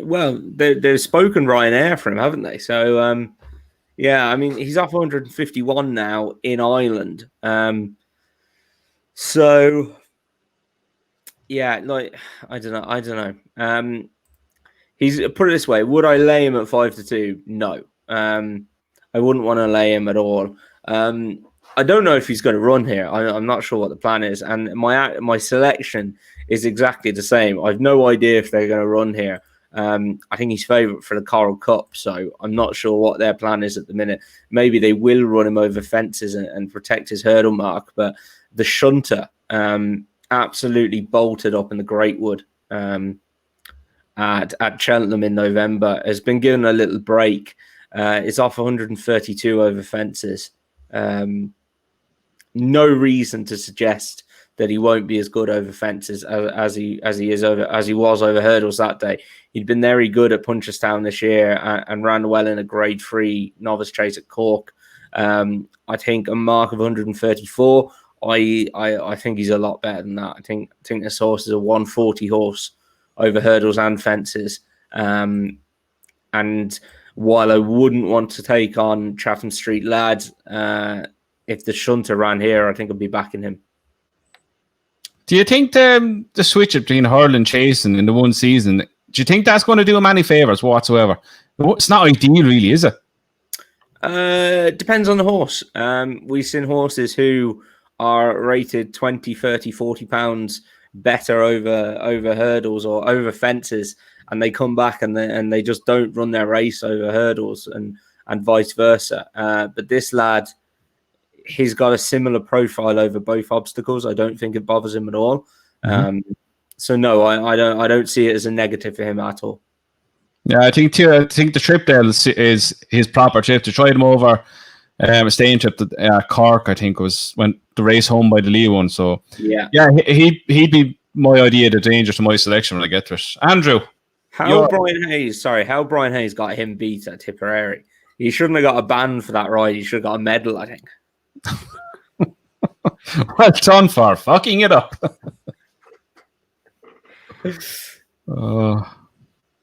Well, they've spoken Ryanair for him, haven't they? So he's off 151 now in Ireland. So yeah, like I don't know. He's put it this way: would I lay him at 5 to 2? No, I wouldn't want to lay him at all. I don't know if he's going to run here. I'm not sure what the plan is, and my selection is exactly the same. I've no idea if they're going to run here. I think he's favourite for the Coral Cup, so I'm not sure what their plan is at the minute. Maybe they will run him over fences and protect his hurdle mark, but the Shunter absolutely bolted up in the Great Wood at Cheltenham in November, has been given a little break. It's off 132 over fences. No reason to suggest that he won't be as good over fences as he was over hurdles that day. He'd been very good at Punchestown this year and ran well in a Grade 3 Novice Chase at Cork. I think a mark of 134. I think he's a lot better than that. I think this horse is a 140 horse over hurdles and fences. And while I wouldn't want to take on Chatham Street lads, if the Shunter ran here, I think I'd be backing him. Do you think the switch between hurling chasing in the one season, do you think that's going to do him any favours whatsoever? It's not ideal, really, is it? Depends on the horse. We've seen horses who are rated 20, 30, 40 pounds better over hurdles or over fences, and they come back and they just don't run their race over hurdles and vice versa. But this lad, he's got a similar profile over both obstacles. I don't think it bothers him at all. So no, I don't see it as a negative for him at all. Yeah, I think the trip there is his proper trip to try them over. A staying trip to Cork, I think, was when the race home by the Lee one. So yeah, he'd be my idea, the danger to my selection when I get to it. Andrew, how Brian Hayes got him beat at Tipperary. He shouldn't have got a ban for that ride. He should have got a medal, I think. Well done for fucking it up.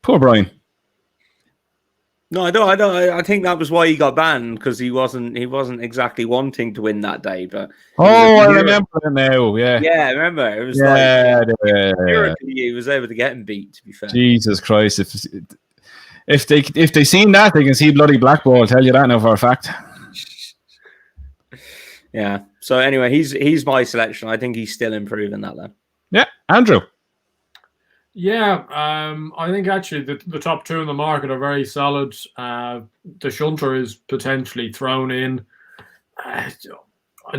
Poor Brian. No, I don't. I think that was why he got banned, because he wasn't exactly wanting to win that day. But I remember it now. Yeah, I remember. It was he was able to get him beat. To be fair, Jesus Christ! If they seen that, they can see bloody Blackball. I'll tell you that now for a fact. Yeah. So anyway, he's my selection. I think he's still improving that then. Yeah, Andrew. Yeah, I think actually the top two in the market are very solid. The Shunter is potentially thrown in. I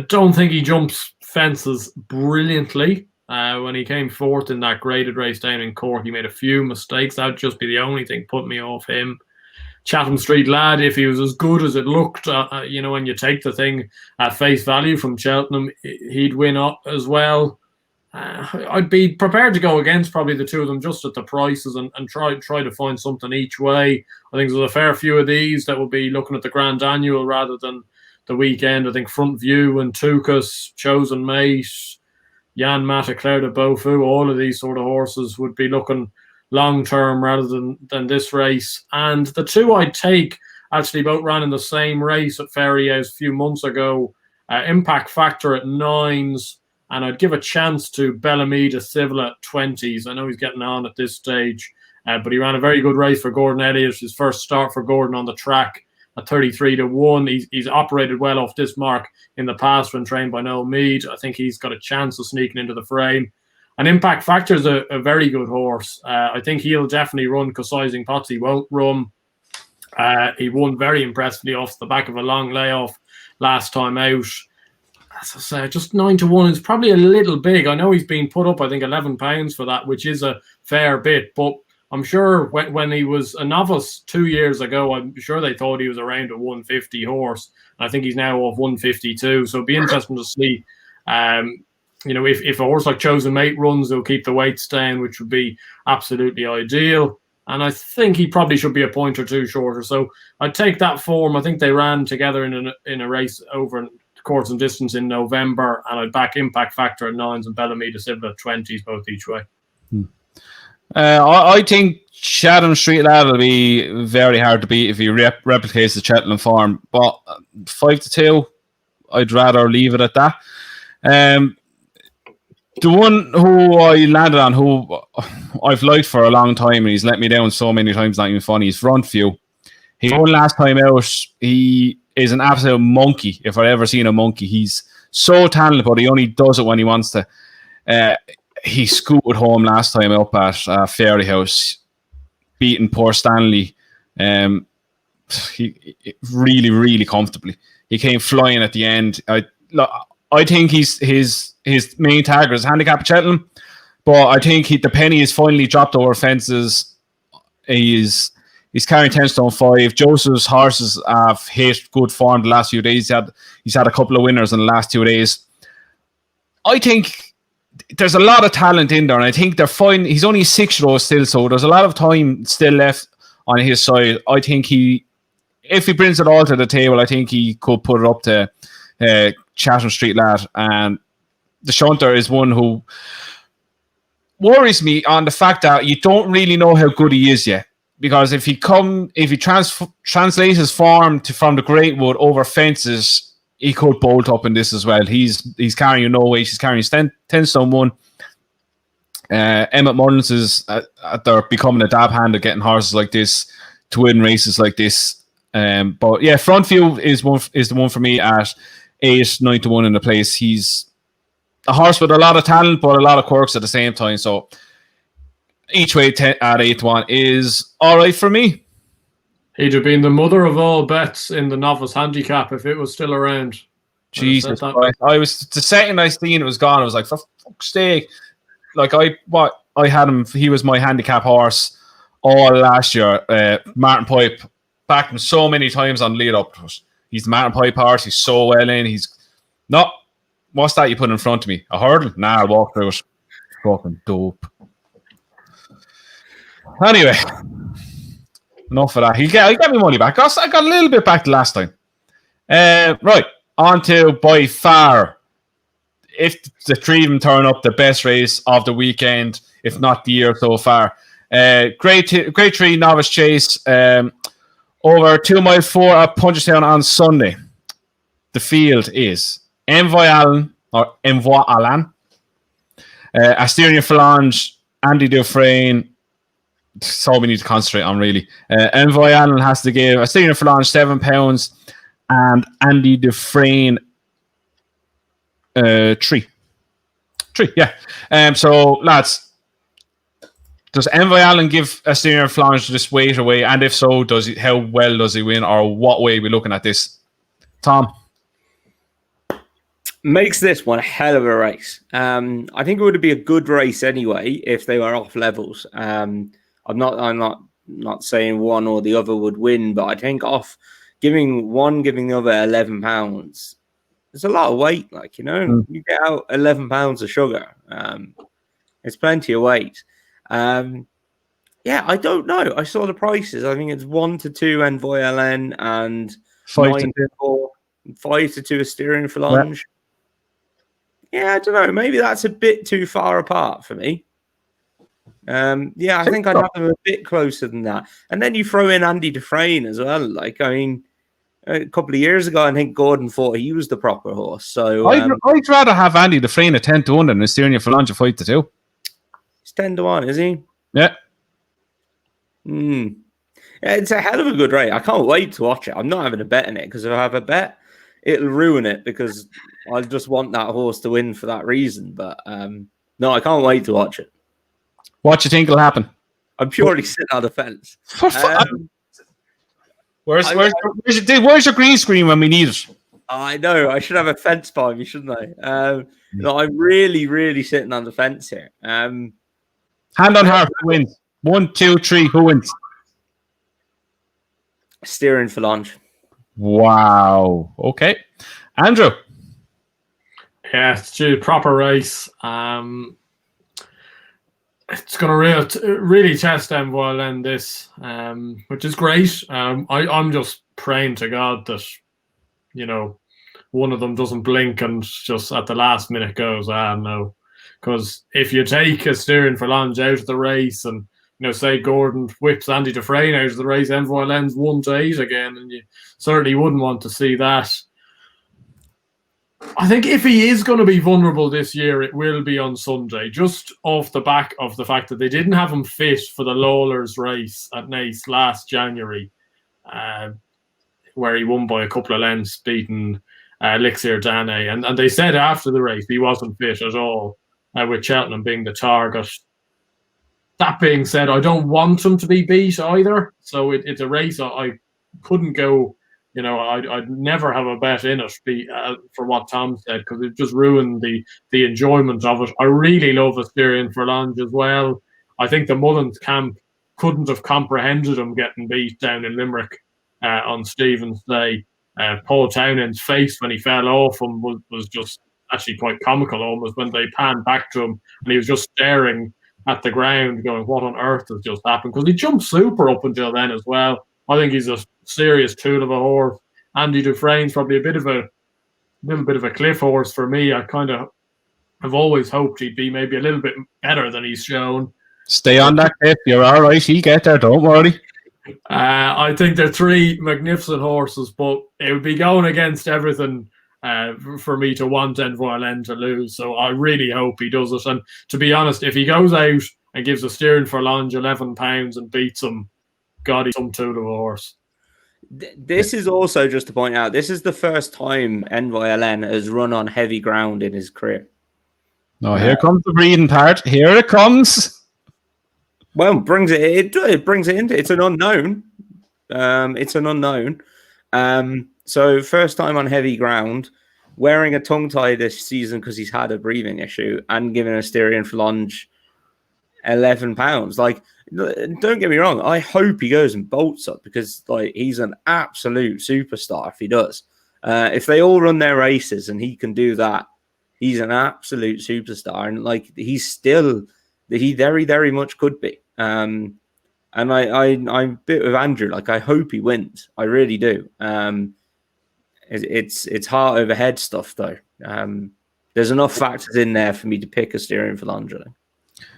don't think he jumps fences brilliantly. When he came fourth in that graded race down in Cork, he made a few mistakes. That'd just be the only thing put me off him. Chatham Street lad, if he was as good as it looked, when you take the thing at face value from Cheltenham, he'd win up as well. I'd be prepared to go against probably the two of them just at the prices and try to find something each way. I think there's a fair few of these that will be looking at the Grand Annual rather than the weekend. I think Front View and Tukas, Chosen Mate, Jan Mata, Claire de Beaufort, all of these sort of horses would be looking long-term rather than this race. And the two I'd take actually both ran in the same race at Fairyhouse a few months ago. Impact Factor at 9s. And I'd give a chance to Bellamy de Civil at 20s. I know he's getting on at this stage, but he ran a very good race for Gordon Elliott. His first start for Gordon on the track at 33-1. He's operated well off this mark in the past when trained by Noel Meade. I think he's got a chance of sneaking into the frame. And Impact Factor is a very good horse. I think he'll definitely run because Sizing Potsy won't run. He won very impressively off the back of a long layoff last time out. As I say, just 9-1 is probably a little big. I know he's been put up, I think, £11 for that, which is a fair bit. But I'm sure when he was a novice 2 years ago, I'm sure they thought he was around a 150 horse. I think he's now off 152. So it'd be interesting to see, if a horse like Chosen Mate runs, they'll keep the weights down, which would be absolutely ideal. And I think he probably should be a point or two shorter. So I'd take that form. I think they ran together in a race over course and distance in November, and I'd back Impact Factor at 9s and Bellamy de Civil at 20s, both each way. I think Chatham Street lad will be very hard to beat if he replicates the Cheltenham form, but 5-2, I'd rather leave it at that. The one who I landed on, who I've liked for a long time, and he's let me down so many times, not even funny, is Front View. He won last time out. He is an absolute monkey, if I've ever seen a monkey. He's so talented, but he only does it when he wants to. He scooted home last time up at Fairyhouse, beating poor Stanley. He really, really comfortably. He came flying at the end. I think his main target is handicap at Cheltenham, but I think the penny is finally dropped over fences. He's carrying 10 stone 5. Joseph's horses have hit good form the last few days. He's had a couple of winners in the last 2 days. I think there's a lot of talent in there, and I think they're fine. He's only 6-year-old still, so there's a lot of time still left on his side. I think if he brings it all to the table, I think he could put it up to Chatham Street lad. And the Shunter is one who worries me on the fact that you don't really know how good he is yet. Because if he translates his form from the Greatwood over fences, he could bolt up in this as well. He's carrying no weight. He's carrying 10 stone 1. Emmett Mullins is they're becoming a dab hand at getting horses like this to win races like this. But yeah, Front View is the one for me at 8-9 to 1 in the place. He's a horse with a lot of talent, but a lot of quirks at the same time. So each way at 8 to 1 is all right for me. He'd have been the mother of all bets in the novice handicap if it was still around. Jesus Christ. I was the second I seen it was gone, I was like, for fuck's sake. Like I had him, he was my handicap horse all last year. Martin Pipe backed him so many times on lead up. He's the Martin Pipe horse, he's so well in. He's not what's that you put in front of me? A hurdle? Nah, I'll walk through it. Fucking dope. Anyway. Enough of that. He got me money back. I got a little bit back the last time. Right. On to by far, if the three of them turn up, the best race of the weekend, if not the year so far. Grade 3 Novice Chase. Over 2 mile 4 at Punchestown on Sunday. The field is Envoi Allen or Envoi Allen, Asterion Forlonge, Andy Dufresne. That's all we need to concentrate on, really. Envoy Allen has to give Asterion Forlonge £7 and Andy Dufresne 3. Yeah. So, lads, does Envoy Allen give Asterion Forlonge this weight away? And if so, how well does he win? Or what way are we looking at this? Tom? Makes this one a hell of a race. I think it would be a good race anyway if they were off levels. I'm not saying one or the other would win, but I think off giving the other £11. It's a lot of weight, like, you know. You get out £11 of sugar. It's plenty of weight. Yeah, I don't know. I saw the prices. I think it's 1 to 2 Envoy Allen and 5 9 to 4, 5 to 2 Asterion Forlonge. Yeah, I don't know. Maybe that's a bit too far apart for me. Yeah, I think I'd have them a bit closer than that. And then you throw in Andy Dufresne as well. Like, I mean, a couple of years ago, I think Gordon thought he was the proper horse. So I'd rather have Andy Dufresne at 10 to 1 than Asterion Forlonge at 5 to 2. He's 10 to 1, is he? Yeah. Yeah, it's a hell of a good race. I can't wait to watch it. I'm not having a bet in it because if I have a bet, it'll ruin it because I just want that horse to win for that reason. But no, I can't wait to watch it. What do you think will happen? I'm purely sitting on the fence. Where's your green screen when we need it? I know. I should have a fence by me, shouldn't I? No, I'm really, really sitting on the fence here. Hand on heart, who wins? 1, 2, 3, who wins? Asterion Forlonge. Wow. Okay. Andrew. Yeah, it's a proper race. It's going to really test Envoi Allen this, which is great. I'm just praying to God that, you know, one of them doesn't blink and just at the last minute goes, no. Because if you take Asterion Forlonge out of the race and, you know, say Gordon whips Andy Dufresne out of the race, Envoi Allen's 1 to 8 again, and you certainly wouldn't want to see that. I think if he is going to be vulnerable this year, it will be on Sunday, just off the back of the fact that they didn't have him fit for the Lawlers race at Naas last January, where he won by a couple of lengths, beating Elixir Dane. And they said after the race he wasn't fit at all, with Cheltenham being the target. That being said, I don't want him to be beat either. So it's a race I couldn't go. You know, I'd never have a bet in it for what Tom said, because it just ruined the enjoyment of it. I really love Asterion Forlonge as well. I think the Mullins camp couldn't have comprehended him getting beat down in Limerick on Stephen's Day. Paul Townend's face when he fell off him was just actually quite comical almost when they panned back to him and he was just staring at the ground going, what on earth has just happened? Because he jumped super up until then as well. I think he's a serious tool of a horse. Andy Dufresne's probably a little bit of a cliff horse for me. I kind of have always hoped he'd be maybe a little bit better than he's shown. Stay on that cliff. You're all right. He'll get there. Don't worry. I think they're 3 magnificent horses, but it would be going against everything for me to want Envoi Allen to lose. So I really hope he does it. And to be honest, if he goes out and gives Asterion Forlonge £11 and beats him, God, he's some tool of a horse. This is also, just to point out, this is the first time Envoy Allen has run on heavy ground in his career. No, here comes the breeding part. Here it comes. Well, it brings it into, it's an unknown. It's an unknown. So first time on heavy ground, wearing a tongue tie this season because he's had a breathing issue, and giving Asterion Forlonge £11. Like, don't get me wrong, I hope he goes and bolts up, because like he's an absolute superstar if he does. If they all run their races and he can do that, he's an absolute superstar. And like he very, very much could be. And I'm a bit with Andrew. Like, I hope he wins. I really do. It's heart over head stuff though. There's enough factors in there for me to pick Asterion Forlonge.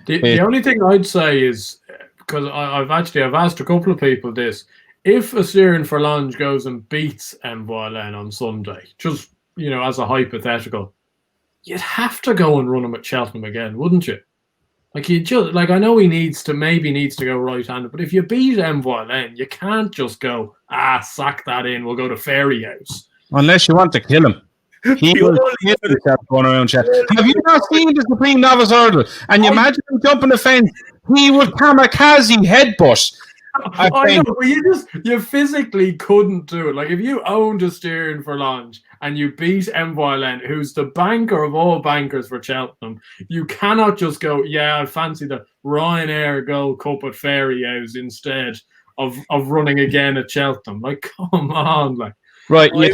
The only thing I'd say is, because I've asked a couple of people this, if Asterion Forlonge goes and beats Envoi Allen on Sunday, just as a hypothetical, you'd have to go and run him at Cheltenham again, wouldn't you? Like, I know he needs to go right-handed, but if you beat Envoi Allen, you can't just go, sack that in, we'll go to Fairyhouse. Unless you want to kill him. He will kill himself going around Cheltenham. Have you not seen the Supreme Novice Hurdle? And you imagine him jumping the fence, he would kamikaze headbutt. I know, but you physically couldn't do it. Like, if you owned Asterion Forlonge and you beat Envoi Allen, who's the banker of all bankers for Cheltenham, you cannot just go, I fancy the Ryanair Gold Cup at Fairyhouse instead of running again at Cheltenham. Like, come on, like. Right, you'd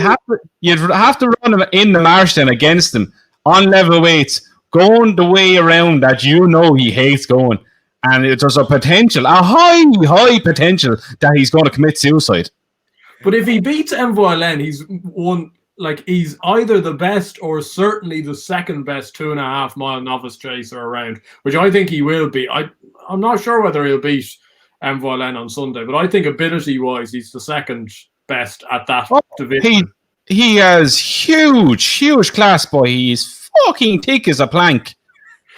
have to run him in the marsh then against him on level weights, going the way around that he hates going. And there's a high potential that he's going to commit suicide. But if he beats Envoi Allen, he's either the best or certainly the second best 2.5 mile novice chaser around, which I think he will be. I'm not sure whether he'll beat Envoi Allen on Sunday, but I think ability-wise, he's the second best at that division. He has huge class, boy. He's fucking thick as a plank.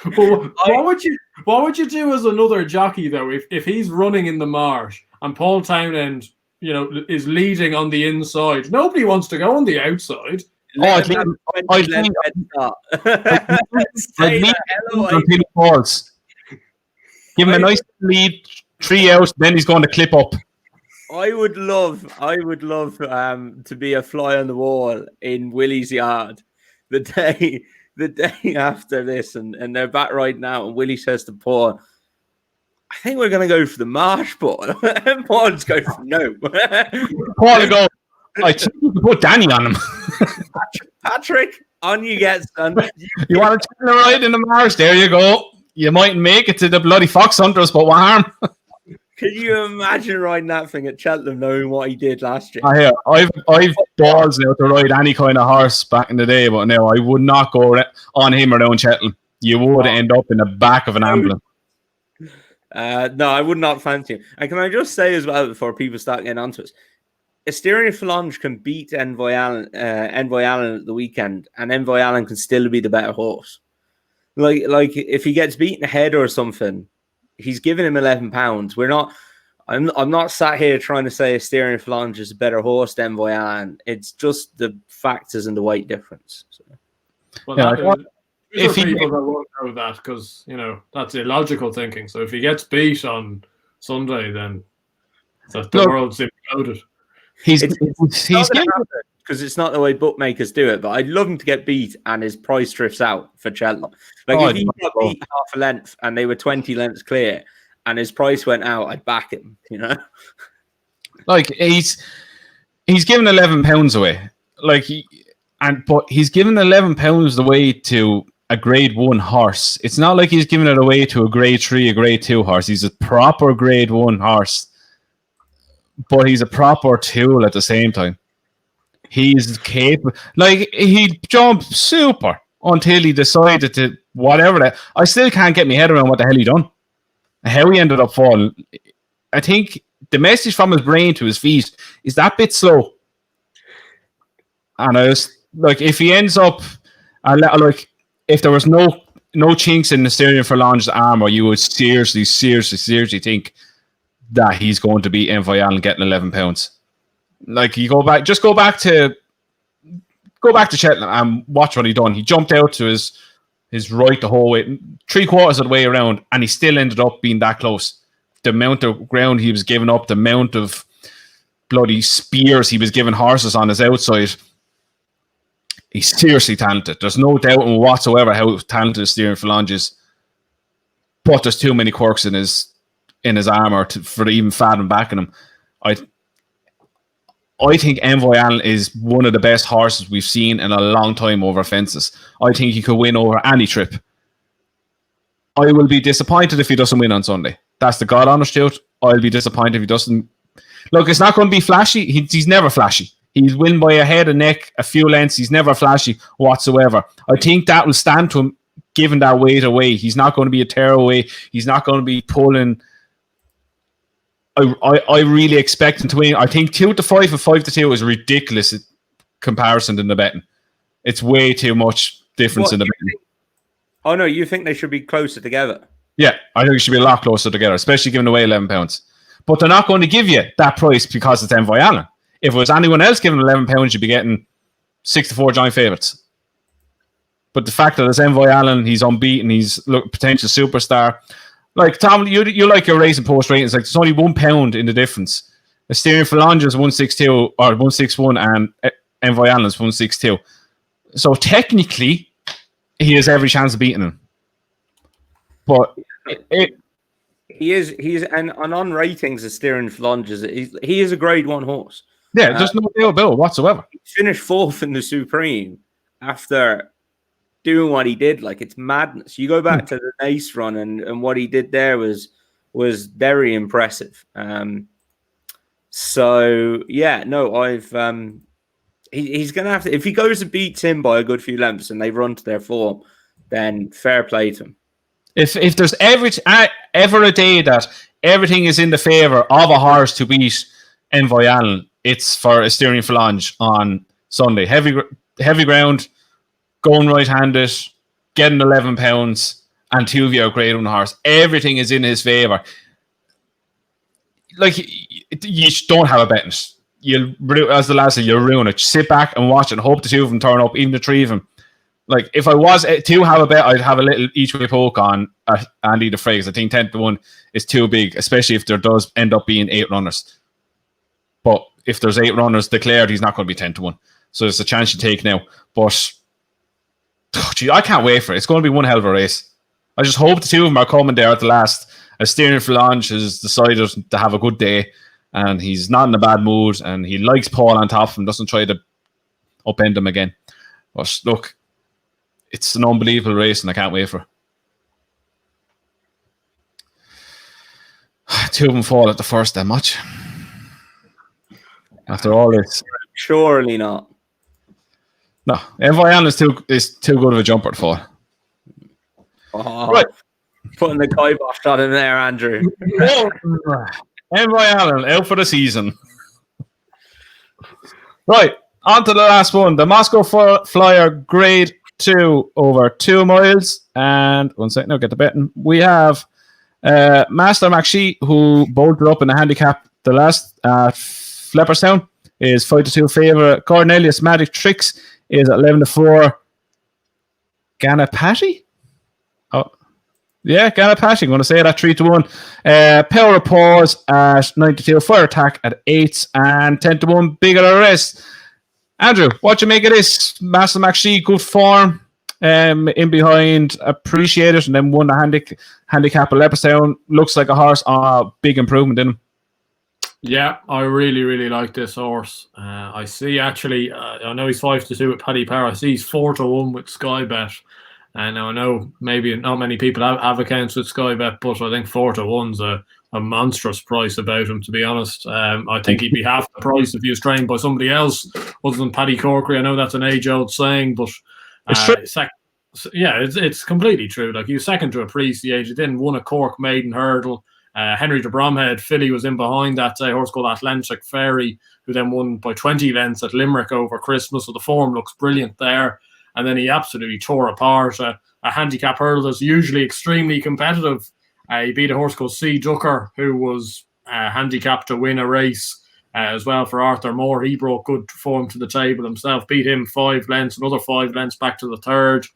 But what would you do as another jockey though if he's running in the marsh and Paul Townend, is leading on the inside? Nobody wants to go on the outside. I'd leave falls. Give him a nice lead, 3 out, then he's going to clip up. I would love to be a fly on the wall in Willie's yard the day after this, and they're back right now, and Willie says to Paul, I think we're going to go for the marsh, Paul. And Paul just goes, no. Paul will go, I think you can put Danny on him. Patrick, on you get, son. You want to turn a ride in the marsh? There you go. You mightn't make it to the bloody fox hunters, but what harm? Can you imagine riding that thing at Cheltenham, knowing what he did last year? I've balls now to ride any kind of horse back in the day, but now I would not go on him around Cheltenham. You would end up in the back of an ambulance. No, I would not fancy him. And can I just say as well, before people start getting onto us, Asterion Forlonge can beat Envoy Allen at the weekend, and Envoy Allen can still be the better horse. Like if he gets beaten ahead or something, he's giving him £11. I'm not sat here trying to say Asterion Forlonge is a better horse than Envoy Allen. It's just the factors and the weight difference. So. Well, if people that won't know that, because that's illogical thinking. So if he gets beat on Sunday, then the world's imploded. He's because it's not the way bookmakers do it. But I'd love him to get beat and his price drifts out for Cheltenham. Like if he got beat half a length and they were 20 lengths clear and his price went out, I'd back him. Like he's given £11 away. But he's given £11 away to a grade 1 horse. It's not like he's giving it away to a grade 3, a grade 2 horse. He's a proper grade 1 horse, but he's a proper tool at the same time. He's capable. Like, he jumped super until he decided to whatever that. I still can't get my head around what the hell he done. How he ended up falling. I think the message from his brain to his feet is that bit slow. And like if he ends up, like if there was no chinks in Asterion Forlonge's armor, you would seriously think that he's going to beat Envoy Allen getting £11. Like you go back to Cheltenham and watch what he done. He jumped out to his right the whole way, 3/4 of the way around, and he still ended up being that close. The amount of ground he was giving up, the amount of bloody spears he was giving horses on his outside. He's seriously talented. There's no doubt whatsoever how talented Asterion Forlonge is. But there's too many quirks in his armor for even fathom backing him. I think Envoy Allen is one of the best horses we've seen in a long time over fences. I think he could win over any trip. I will be disappointed if he doesn't win on Sunday. That's the God honest truth. I'll be disappointed if he doesn't. Look, it's not going to be flashy. He's never flashy. He's win by a head and neck, a few lengths. He's never flashy whatsoever. I think that will stand to him, giving that weight away. He's not going to be a tearaway. He's not going to be pulling. I really expect him to win. I think 2-5 and 5-2 is a ridiculous comparison in the betting. It's way too much difference in the betting. Oh no, you think they should be closer together? Yeah, I think it should be a lot closer together, especially giving away £11. But they're not going to give you that price because it's Envoy Allen. If it was anyone else giving £11, you'd be getting 6-4 giant favourites. But the fact that it's Envoy Allen, he's unbeaten, he's potential superstar. Like Tom, you like your racing post ratings. Like there's only £1 in the difference. Asterion Forlonge is 162 or 161, and Envoy Allen is 162. So technically, he has every chance of beating him. But he's and on ratings, Asterion Forlonge he is a Grade 1 horse. Yeah, there's no deal about it whatsoever. He finished 4th in the Supreme after doing what he did. Like, it's madness. You go back to the Nace run and what he did there was very impressive. So yeah, no, he's gonna have to, if he goes and beats him by a good few lengths and they run to their form, then fair play to him. If there's ever a day that everything is in the favour of a horse to beat Envoy Allen, it's for Asterion Forlonge on Sunday. Heavy ground, going right-handed, getting £11, and 2 of you are Grade 1 horse. Everything is in his favour. Like, you don't have a betting. As the lad said, you'll ruin it. Sit back and watch and hope the 2 of them turn up, even the 3 of them. Like, if I was to have a bet, I'd have a little each-way poke on Andy the Fray, because I think 10-1 is too big, especially if there does end up being 8 runners. But if there's 8 runners declared, he's not going to be 10-1. So there's a chance you take now. But I can't wait for it. It's going to be one hell of a race. I just hope the 2 of them are coming there at the last. Asterion Forlonge has decided to have a good day, and he's not in a bad mood, and he likes Paul on top of him, doesn't try to upend him again. But look, it's an unbelievable race, and I can't wait for it. 2 of them fall at the first that much. After all this. Surely not. No, Envoy Allen is too good of a jumper to fall. Oh, right. Putting the kibosh shot in there, Andrew. Envoy Allen out for the season. Right, on to the last one. The Moscow Flyer Grade 2 over 2 miles. And 1 second, I'll get the betting. We have Master Achille, who bolted up in the handicap the last Leopardstown, is 5-2 favourite. Cornelius Magic Tricks is at 11-4. Ganapati? Oh, yeah, Ganapati. I'm going to say that 3-1. Power of Pause at 9-2. Fire Attack at 8, and 10-1. Bigger Arrest. Andrew, what do you make of this? Master Achille, good form. In behind, appreciate it, and then won the handicap at Leopardstown. Looks like a horse. Big improvement in him. Yeah, I really, really like this horse. I see, actually, I know he's 5-2 with Paddy Power. I see he's 4-1 with Sky Bet. And I know maybe not many people have accounts with Sky Bet, but I think 4-1's a monstrous price about him, to be honest. I think he'd be half the price if he was trained by somebody else other than Paddy Corkery. I know that's an age-old saying, but it's completely true. Like, he was second to a Priest the age. He then won a Cork maiden hurdle. Henry de Bromhead, Philly was in behind that day. A horse called Atlantic Fairy, who then won by 20 lengths at Limerick over Christmas. So the form looks brilliant there. And then he absolutely tore apart a handicap hurdle that's usually extremely competitive. He beat a horse called Sea Ducker, who was handicapped to win a race as well for Arthur Moore. He brought good form to the table himself, beat him 5 lengths, another 5 lengths back to the third.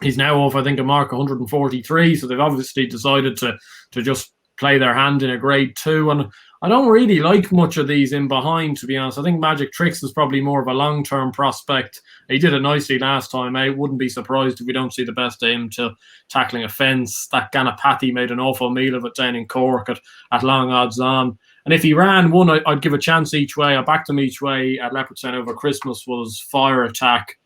He's now off, I think, a mark 143. So they've obviously decided to just play their hand in a grade 2. And I don't really like much of these in behind, to be honest. I think Magic Tricks is probably more of a long-term prospect. He did it nicely last time out. Wouldn't be surprised if we don't see the best of him till tackling a fence. That Ganapathy made an awful meal of it down in Cork at long odds on. And if he ran one, I'd give a chance each way. I backed him each way at Leopardstown over Christmas was Fire Attack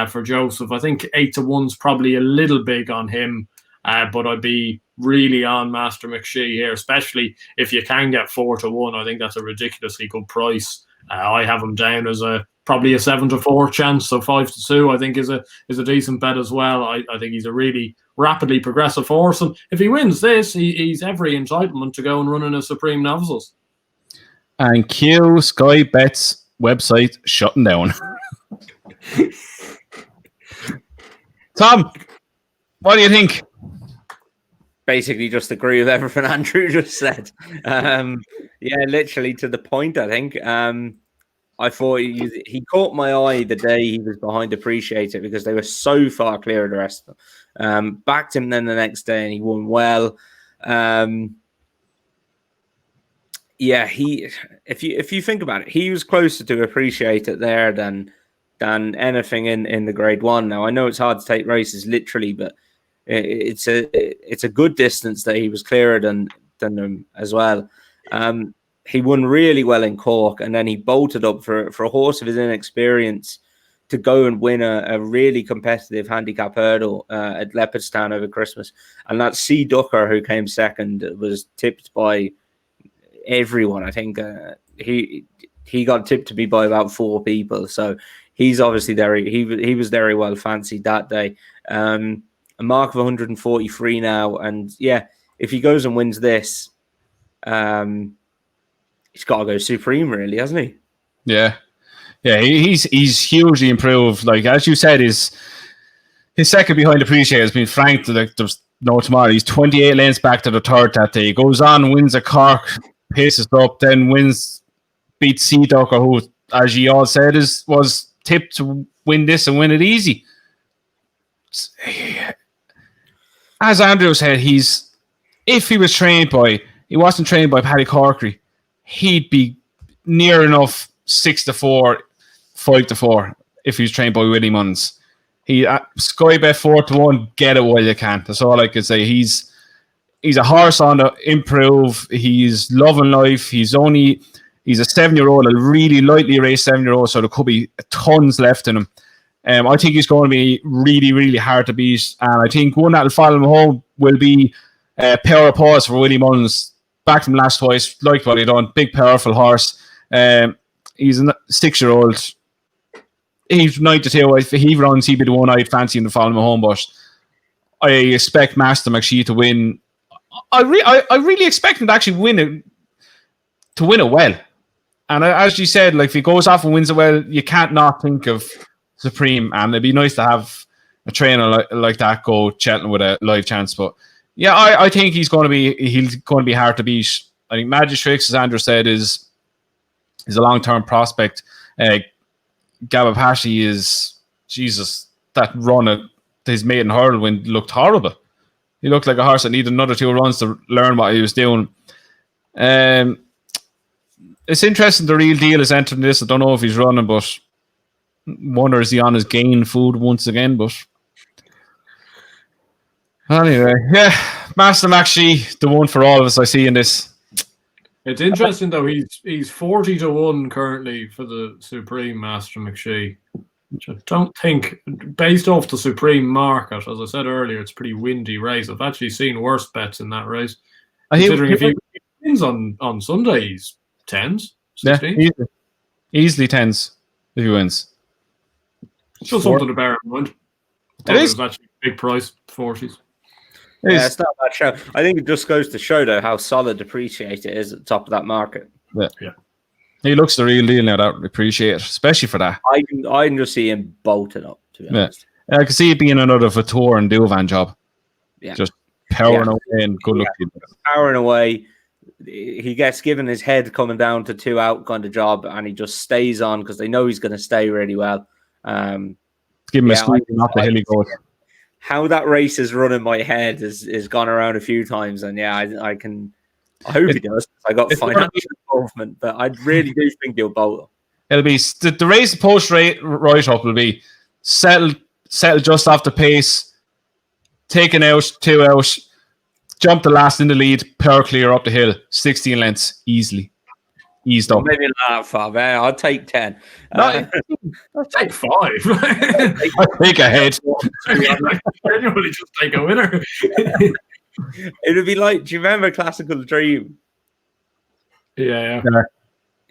for Joseph. I think 8-1's probably a little big on him. But I'd be really on Master McShee here, especially if you can get 4-1. I think that's a ridiculously good price. I have him down as probably a 7-4 chance, so 5-2 I think is a decent bet as well. I think he's a really rapidly progressive horse, and if he wins this, he's every entitlement to go and run in a Supreme Novices. And Q Sky Bet's website shutting down. Tom, what do you think? Basically just agree with everything Andrew just said. Yeah, literally to the point, I think. I thought he caught my eye the day he was behind Appreciate It because they were so far clear of the rest of them. Backed him then the next day and he won well. Yeah, if you think about it, he was closer to Appreciate It there than anything in the grade 1. Now, I know it's hard to take races literally, but it's a good distance that he was clearer than them as well. He won really well in Cork, and then he bolted up for a horse of his inexperience to go and win a really competitive handicap hurdle at Leopardstown over Christmas. And that Sea Ducker, who came second, was tipped by everyone. I think he got tipped to me by about 4 people. So he's obviously he was very well fancied that day. A mark of 143 now, and yeah, if he goes and wins this, he's got to go Supreme, really, hasn't he? Yeah, he's hugely improved. Like as you said, his second behind Appreciate has been franked. Like there's no tomorrow. He's 28 lengths back to the third that day. He goes on, wins a Cork, paces up, then beats Sea Ducker, who, as you all said, was tipped to win this and win it easy. As Andrew said, if he wasn't trained by Paddy Corkery, he'd be near enough 6-4, 5-4 if he was trained by Willie Munnins. Sky Bet 4-1, get it while you can. That's all I can say. He's a horse on the improve. He's loving life. He's a 7-year-old, a really lightly raced 7-year-old, so there could be tons left in him. I think he's going to be really, really hard to beat. And I think one that will follow him home will be Power of Pause for Willie Mullins. Back from last twice, liked what he done. Big, powerful horse. He's a 6-year-old. He's 9-2. If he runs, he'd be the one I'd fancy in the follow him home. But I expect Master McShee to win. I really expect him to actually win it well. And as you said, like if he goes off and wins it well, you can't not think of Supreme, and it'd be nice to have a trainer like that go Cheltenham with a live chance. But yeah, I think he's going to be hard to beat. I think Magic Tricks, as Andrew said, is a long-term prospect. Gabapashi is that run at his maiden hurdle win looked horrible. He looked like a horse that needed another 2 runs to learn what he was doing. It's interesting. The Real Deal is entering this. I don't know if he's running, but wonder is he on his gain food once again. But anyway, yeah, Master McShee, the one for all of us I see in this. It's interesting though, he's 40-1 currently for the Supreme Master McShee. Which I don't think, based off the Supreme market, as I said earlier, it's a pretty windy race. I've actually seen worse bets in that race. Considering if he wins on Sunday, he's 10s, 16s. Yeah, easily 10s if he wins. It's just something to bear in mind. It was actually a big price, 40s. Yeah, it's not a bad show. I think it just goes to show, though, how solid Appreciate it is at the top of that market. Yeah. He looks the real deal now. That appreciate it, especially for that. I can just see him bolting up, to be honest. I can see it being another Vitor and Duvan job. Yeah. Just powering away and good luck to you. Powering away. He gets given his head coming down to 2 out kind of job, and he just stays on because they know he's going to stay really well. Give him a squeeze and off the hill he goes. How that race is run in my head is gone around a few times, and I hope he does. I got financial involvement, but I really do think he'll bowl. It'll be the race post right up will be settle just off the pace, taken out, 2 out, jump the last in the lead, power clear up the hill, 16 lengths easily. Eased up. Maybe not that far, man. I'll take 10. I'll take 5. I'll take a head. Genuinely just take a winner. It would be like, do you remember Classical Dream? Yeah.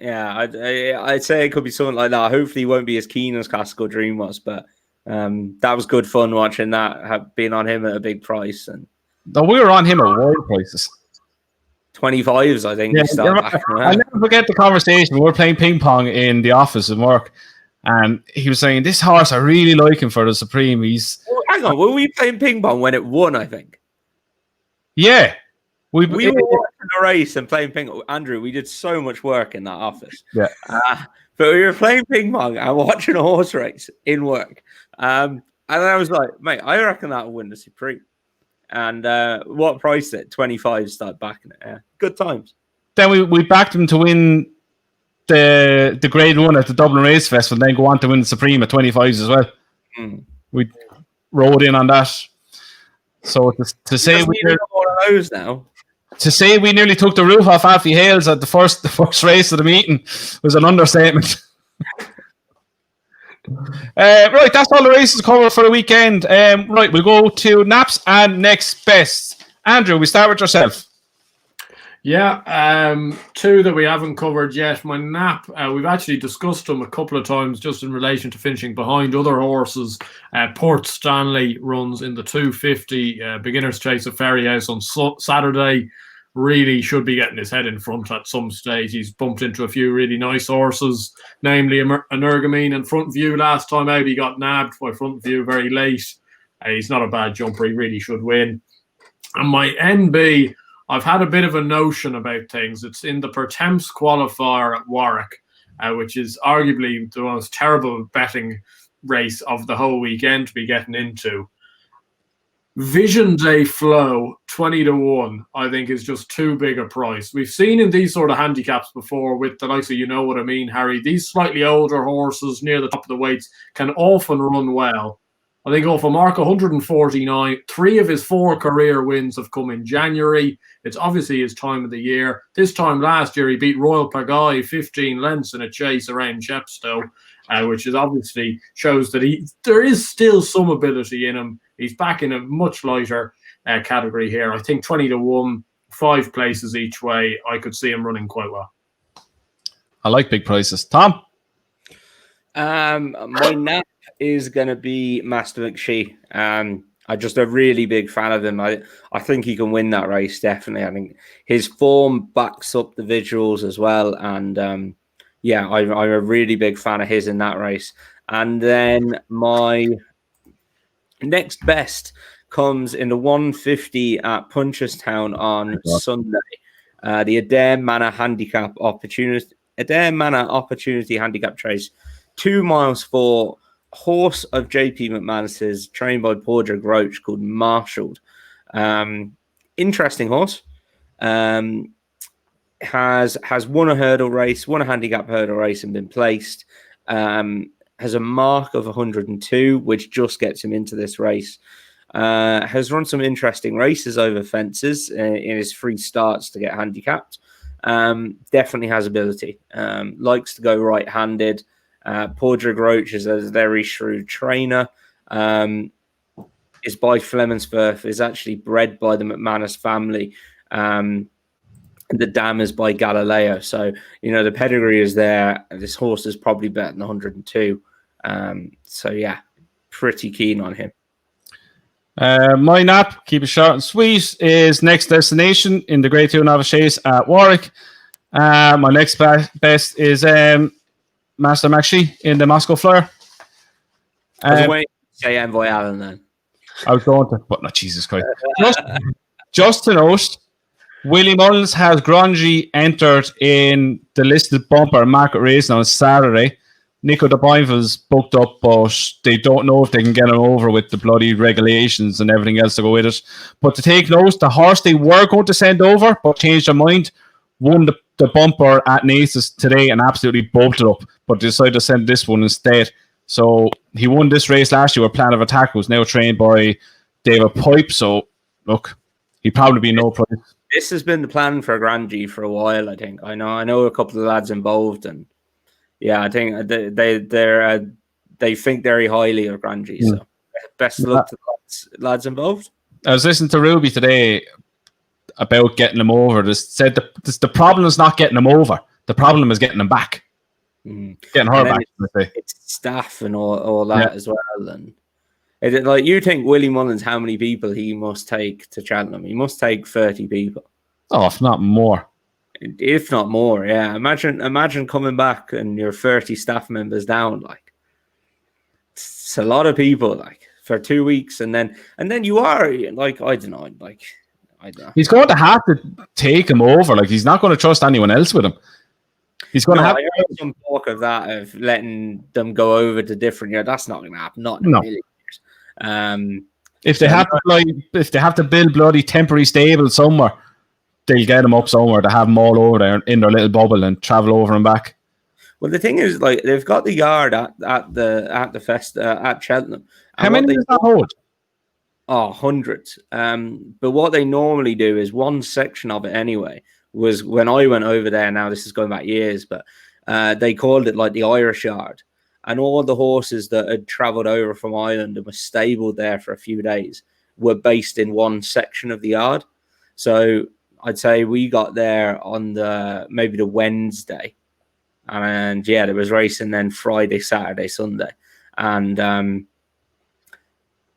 I'd say it could be something like that. Hopefully, he won't be as keen as Classical Dream was, but that was good fun watching that, being on him at a big price. And no, we were on him at world prices. 25s, I think. I'll never forget the conversation. We were playing ping pong in the office in work, and he was saying, "This horse, I really like him for the Supreme." Hang on, were we playing ping pong when it won? I think. Yeah. We were watching the race and playing ping pong. Andrew, we did so much work in that office. Yeah. But we were playing ping pong and watching a horse race in work. And I was like, mate, I reckon that'll win the Supreme. And what price it? 25 start backing it. Yeah. Good times. Then we backed him to win the grade 1 at the Dublin Race Festival, then go on to win the Supreme at 25s as well. We rode in on that. So to say we nearly took the roof off Alfie Hales at the first race of the meeting was an understatement. Right, that's all the races covered for the weekend. Right, we'll go to naps and next best. Andrew, we start with yourself. Yeah, 2 that we haven't covered yet. My nap, we've actually discussed them a couple of times just in relation to finishing behind other horses. Port Stanley runs in the 250 Beginner's Chase at Fairyhouse on Saturday. Really should be getting his head in front at some stage. He's bumped into a few really nice horses, namely Energumene and Front View. Last time out, he got nabbed by Front View very late. He's not a bad jumper. He really should win. And my NB, I've had a bit of a notion about things. It's in the Pertemps qualifier at Warwick, which is arguably the most terrible betting race of the whole weekend to be getting into. Vision Day Flow 20-1, I think, is just too big a price. We've seen in these sort of handicaps before with the likes of, you know what I mean, Harry, these slightly older horses near the top of the weights can often run well. I think off a mark 149, 3 of his 4 career wins have come in January. It's obviously his time of the year. This time last year, he beat Royal Pagaille 15 lengths in a chase around Chepstow, which is obviously shows that there is still some ability in him. He's back in a much lighter category here. I think 20-1, 5 places each way. I could see him running quite well. I like big prices. Tom? My nap is going to be Master McShee. I'm just a really big fan of him. I think he can win that race, definitely. I think his form backs up the visuals as well. And I'm a really big fan of his in that race. And then my next best comes in the 150 at Punchestown on Sunday. The Adair Manor Opportunity Handicap Chase. 2 miles for horse of JP McManus's, trained by Padraig Roach, called Marshalled. Interesting horse. Has won a hurdle race, won a handicap hurdle race and been placed. Has a mark of 102, which just gets him into this race. Has run some interesting races over fences in his 3 starts to get handicapped. Definitely has ability. Likes to go right-handed. Padraig Roach is a very shrewd trainer. Is by Flemensworth, is actually bred by the McManus family. The dam is by Galileo. So, the pedigree is there. This horse is probably better than 102. Pretty keen on him. My nap, keep it short and sweet, is next destination in the Grade 2 Novice Chase at Warwick. My next best is Master Maxi in the Moscow Flyer. I was waiting to say Envoy Allen then. I was going to, but not Jesus Christ. Just to note, Willie Mullins has Grungy entered in the listed bumper market race on Saturday. Nico de Boinville's booked up, but they don't know if they can get him over with the bloody regulations and everything else to go with it. But to take note, the horse they were going to send over, but changed their mind, won the bumper at Naces today and absolutely bolted up, but decided to send this one instead. So he won this race last year with Plan of Attack, who's now trained by David Pipe. So, look, he'd probably be no price. This has been the plan for Grandgy for a while, I think. I know a couple of lads involved, and yeah, I think they think very highly of Grandgy. So best of luck to the lads involved. I was listening to Ruby today about getting him over. They said the problem is not getting him over. The problem is getting him back. Getting her back. It's staff and all that as well. And like, you think Willie Mullins, how many people he must take to Cheltenham? He must take 30 people. Oh, if not more. If not more, yeah. Imagine coming back and you're 30 staff members down. Like, it's a lot of people. Like, for 2 weeks, and then you are like, I don't know. He's going to have to take him over. Like, he's not going to trust anyone else with him. He's going to have. I heard some talk of that, of letting them go over to different. Yeah, that's not going to happen. Not in a million years. If they have to build bloody temporary stable somewhere, they'll get them up somewhere to have them all over there in their little bubble and travel over and back. Well, the thing is, like, they've got the yard at the fest at Cheltenham. How many does that hold? Oh, hundreds. But what they normally do is one section of it anyway. Was when I went over there. Now this is going back years, but they called it like the Irish Yard, and all the horses that had travelled over from Ireland and were stabled there for a few days were based in one section of the yard. So I'd say we got there on maybe the Wednesday, and yeah, there was racing then Friday, Saturday, Sunday, and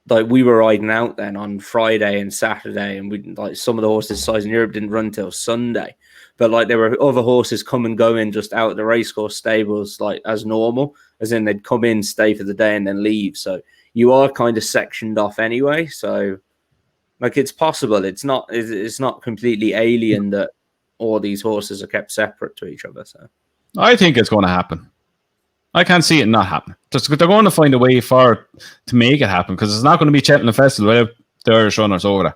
like, we were riding out then on Friday and Saturday, and we, like, some of the horses size in Europe didn't run till Sunday, but like, there were other horses come and go in just out of the racecourse stables, like, as normal, as in they'd come in, stay for the day, and then leave. So you are kind of sectioned off anyway. So, like, it's possible. It's not completely alien that all these horses are kept separate to each other. So I think it's going to happen. I can't see it not happen. They're going to find a way to make it happen, because it's not going to be Cheltenham Festival without the Irish runners over there.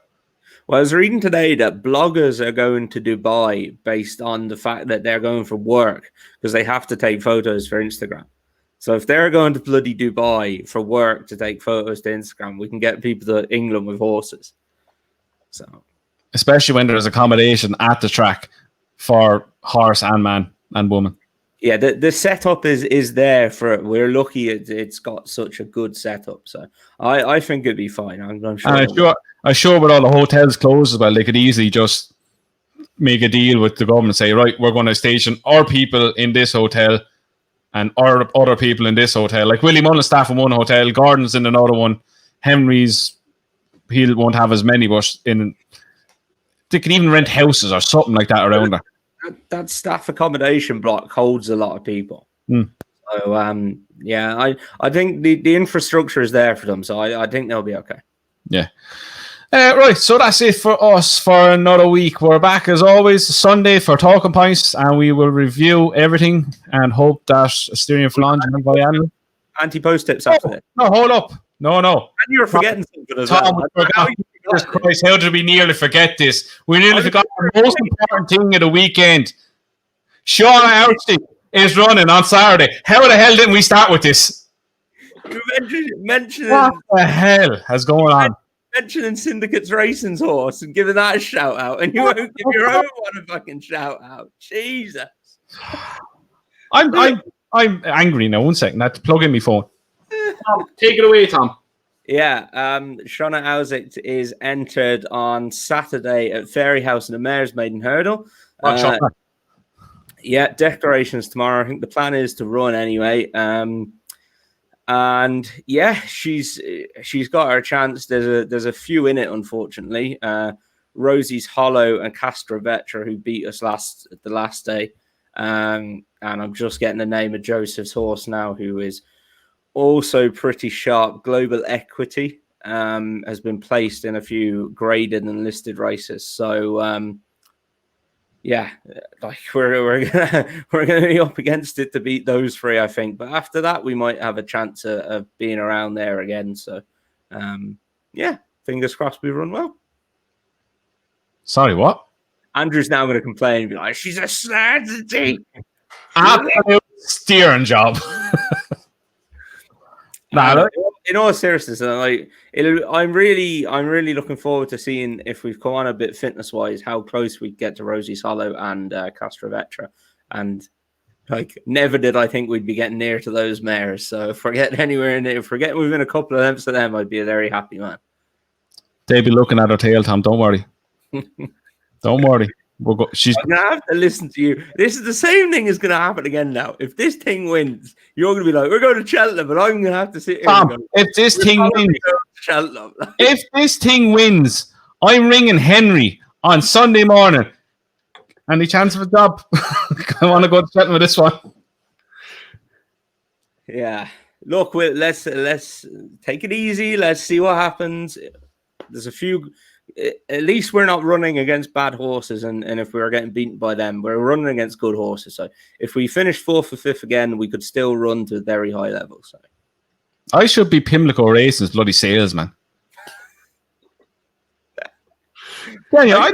Well, I was reading today that bloggers are going to Dubai based on the fact that they're going for work, because they have to take photos for Instagram. So if they're going to bloody Dubai for work to take photos to Instagram, we can get people to England with horses. So, especially when there's accommodation at the track for horse and man and woman. Yeah, the setup is there for it. We're lucky it's got such a good setup. So I think it'd be fine. I'm sure. I'm sure with all the hotels closed as well, they could easily just make a deal with the government and say, right, we're going to station our people in this hotel and our other people in this hotel. Like, Willie Mullins staff in one hotel, Gordon's in another one, Henry's, he won't have as many, but they can even rent houses or something like that around there. That staff accommodation block holds a lot of people. So yeah, I think the infrastructure is there for them, so I think they'll be okay. Yeah. Right, so that's it for us for another week. We're back as always Sunday for Talking Points, and we will review everything and hope that Asterion Forlonge and Envoi Allen. Anti-post tips after that. No, hold up. No. And you were forgetting something as well. Jesus Christ, how did we nearly forget this? We nearly forgot the most important thing of the weekend. Sean Ouchie is running on Saturday. How the hell didn't we start with this? You mentioned what the hell has going on? Mentioning Syndicate's Racing's horse and giving that a shout out, and you won't give your own one a fucking shout out. Jesus. I'm angry now. 1 second. I have to plug in my phone. Tom, take it away, Tom. Yeah, Shona Ausicht is entered on Saturday at Fairyhouse in the Mayor's Maiden Hurdle. Yeah, declarations tomorrow. I think the plan is to run anyway. And yeah, she's got her chance. There's a few in it, unfortunately. Rosie's Hollow and Castra Vetra, who beat us the last day. And I'm just getting the name of Joseph's horse now, who is also pretty sharp. Global Equity has been placed in a few graded and listed races. So yeah, like we're gonna be up against it to beat those three, I think. But after that, we might have a chance of being around there again. So yeah, fingers crossed we run well. Sorry, what? Andrew's now going to complain and be like, she's a strategy. Absolute steering job. In all seriousness, like I'm really looking forward to seeing if we've come on a bit fitness wise, how close we get to Rosie's Hollow and Castra Vetra. And like, never did I think we'd be getting near to those mares. So if we're getting anywhere in it, if we're getting within a couple of lengths of them, I'd be a very happy man. They'd be looking at her tail, Tom. Don't worry. Don't worry. She's I'm gonna have to listen to you. This is the same thing is gonna happen again now. If this thing wins, you're gonna be like, we're going to Cheltenham, but I'm gonna have to sit here. Tom, if this thing wins, if this thing wins, I'm ringing Henry on Sunday morning. Any chance of a job? I want to go to Cheltenham with this one. Yeah. Look, let's take it easy. Let's see what happens. There's a few. At least we're not running against bad horses, and if we were getting beaten by them, we're running against good horses. So if we finish 4th or 5th again, we could still run to very high levels. So I should be Pimlico Racing's bloody salesman. Yeah,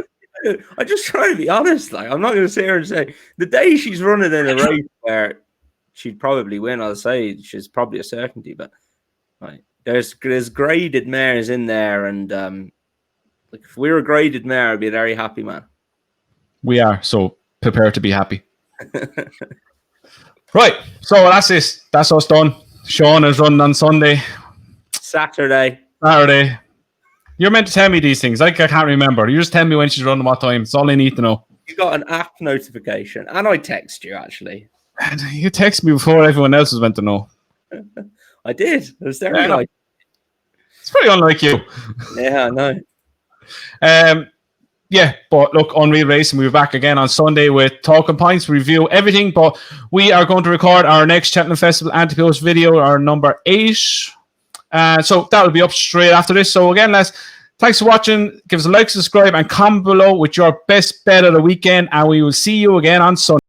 I just try to be honest. Like, I'm not going to sit here and say the day she's running in a race where she'd probably win, I'll say she's probably a certainty. But like, there's graded mares in there, and like, if we were a graded mare, I'd be a very happy man. We are, so prepare to be happy. Right, so that's it. That's us done. Sean is running on Sunday. Saturday. You're meant to tell me these things. I can't remember. You just tell me when she's running, what time. It's all I need to know. You got an app notification, and I text you, actually. You text me before everyone else was meant to know. I did. It was very like. It's pretty unlike you. Yeah, I know. Yeah, but look, Unreal Racing, we'll be back again on Sunday with Talking Points, review everything, but we are going to record our next Cheltenham Festival anti-post video, our number 8. So that will be up straight after this. So again, thanks for watching. Give us a like, subscribe, and comment below with your best bet of the weekend, and we will see you again on Sunday.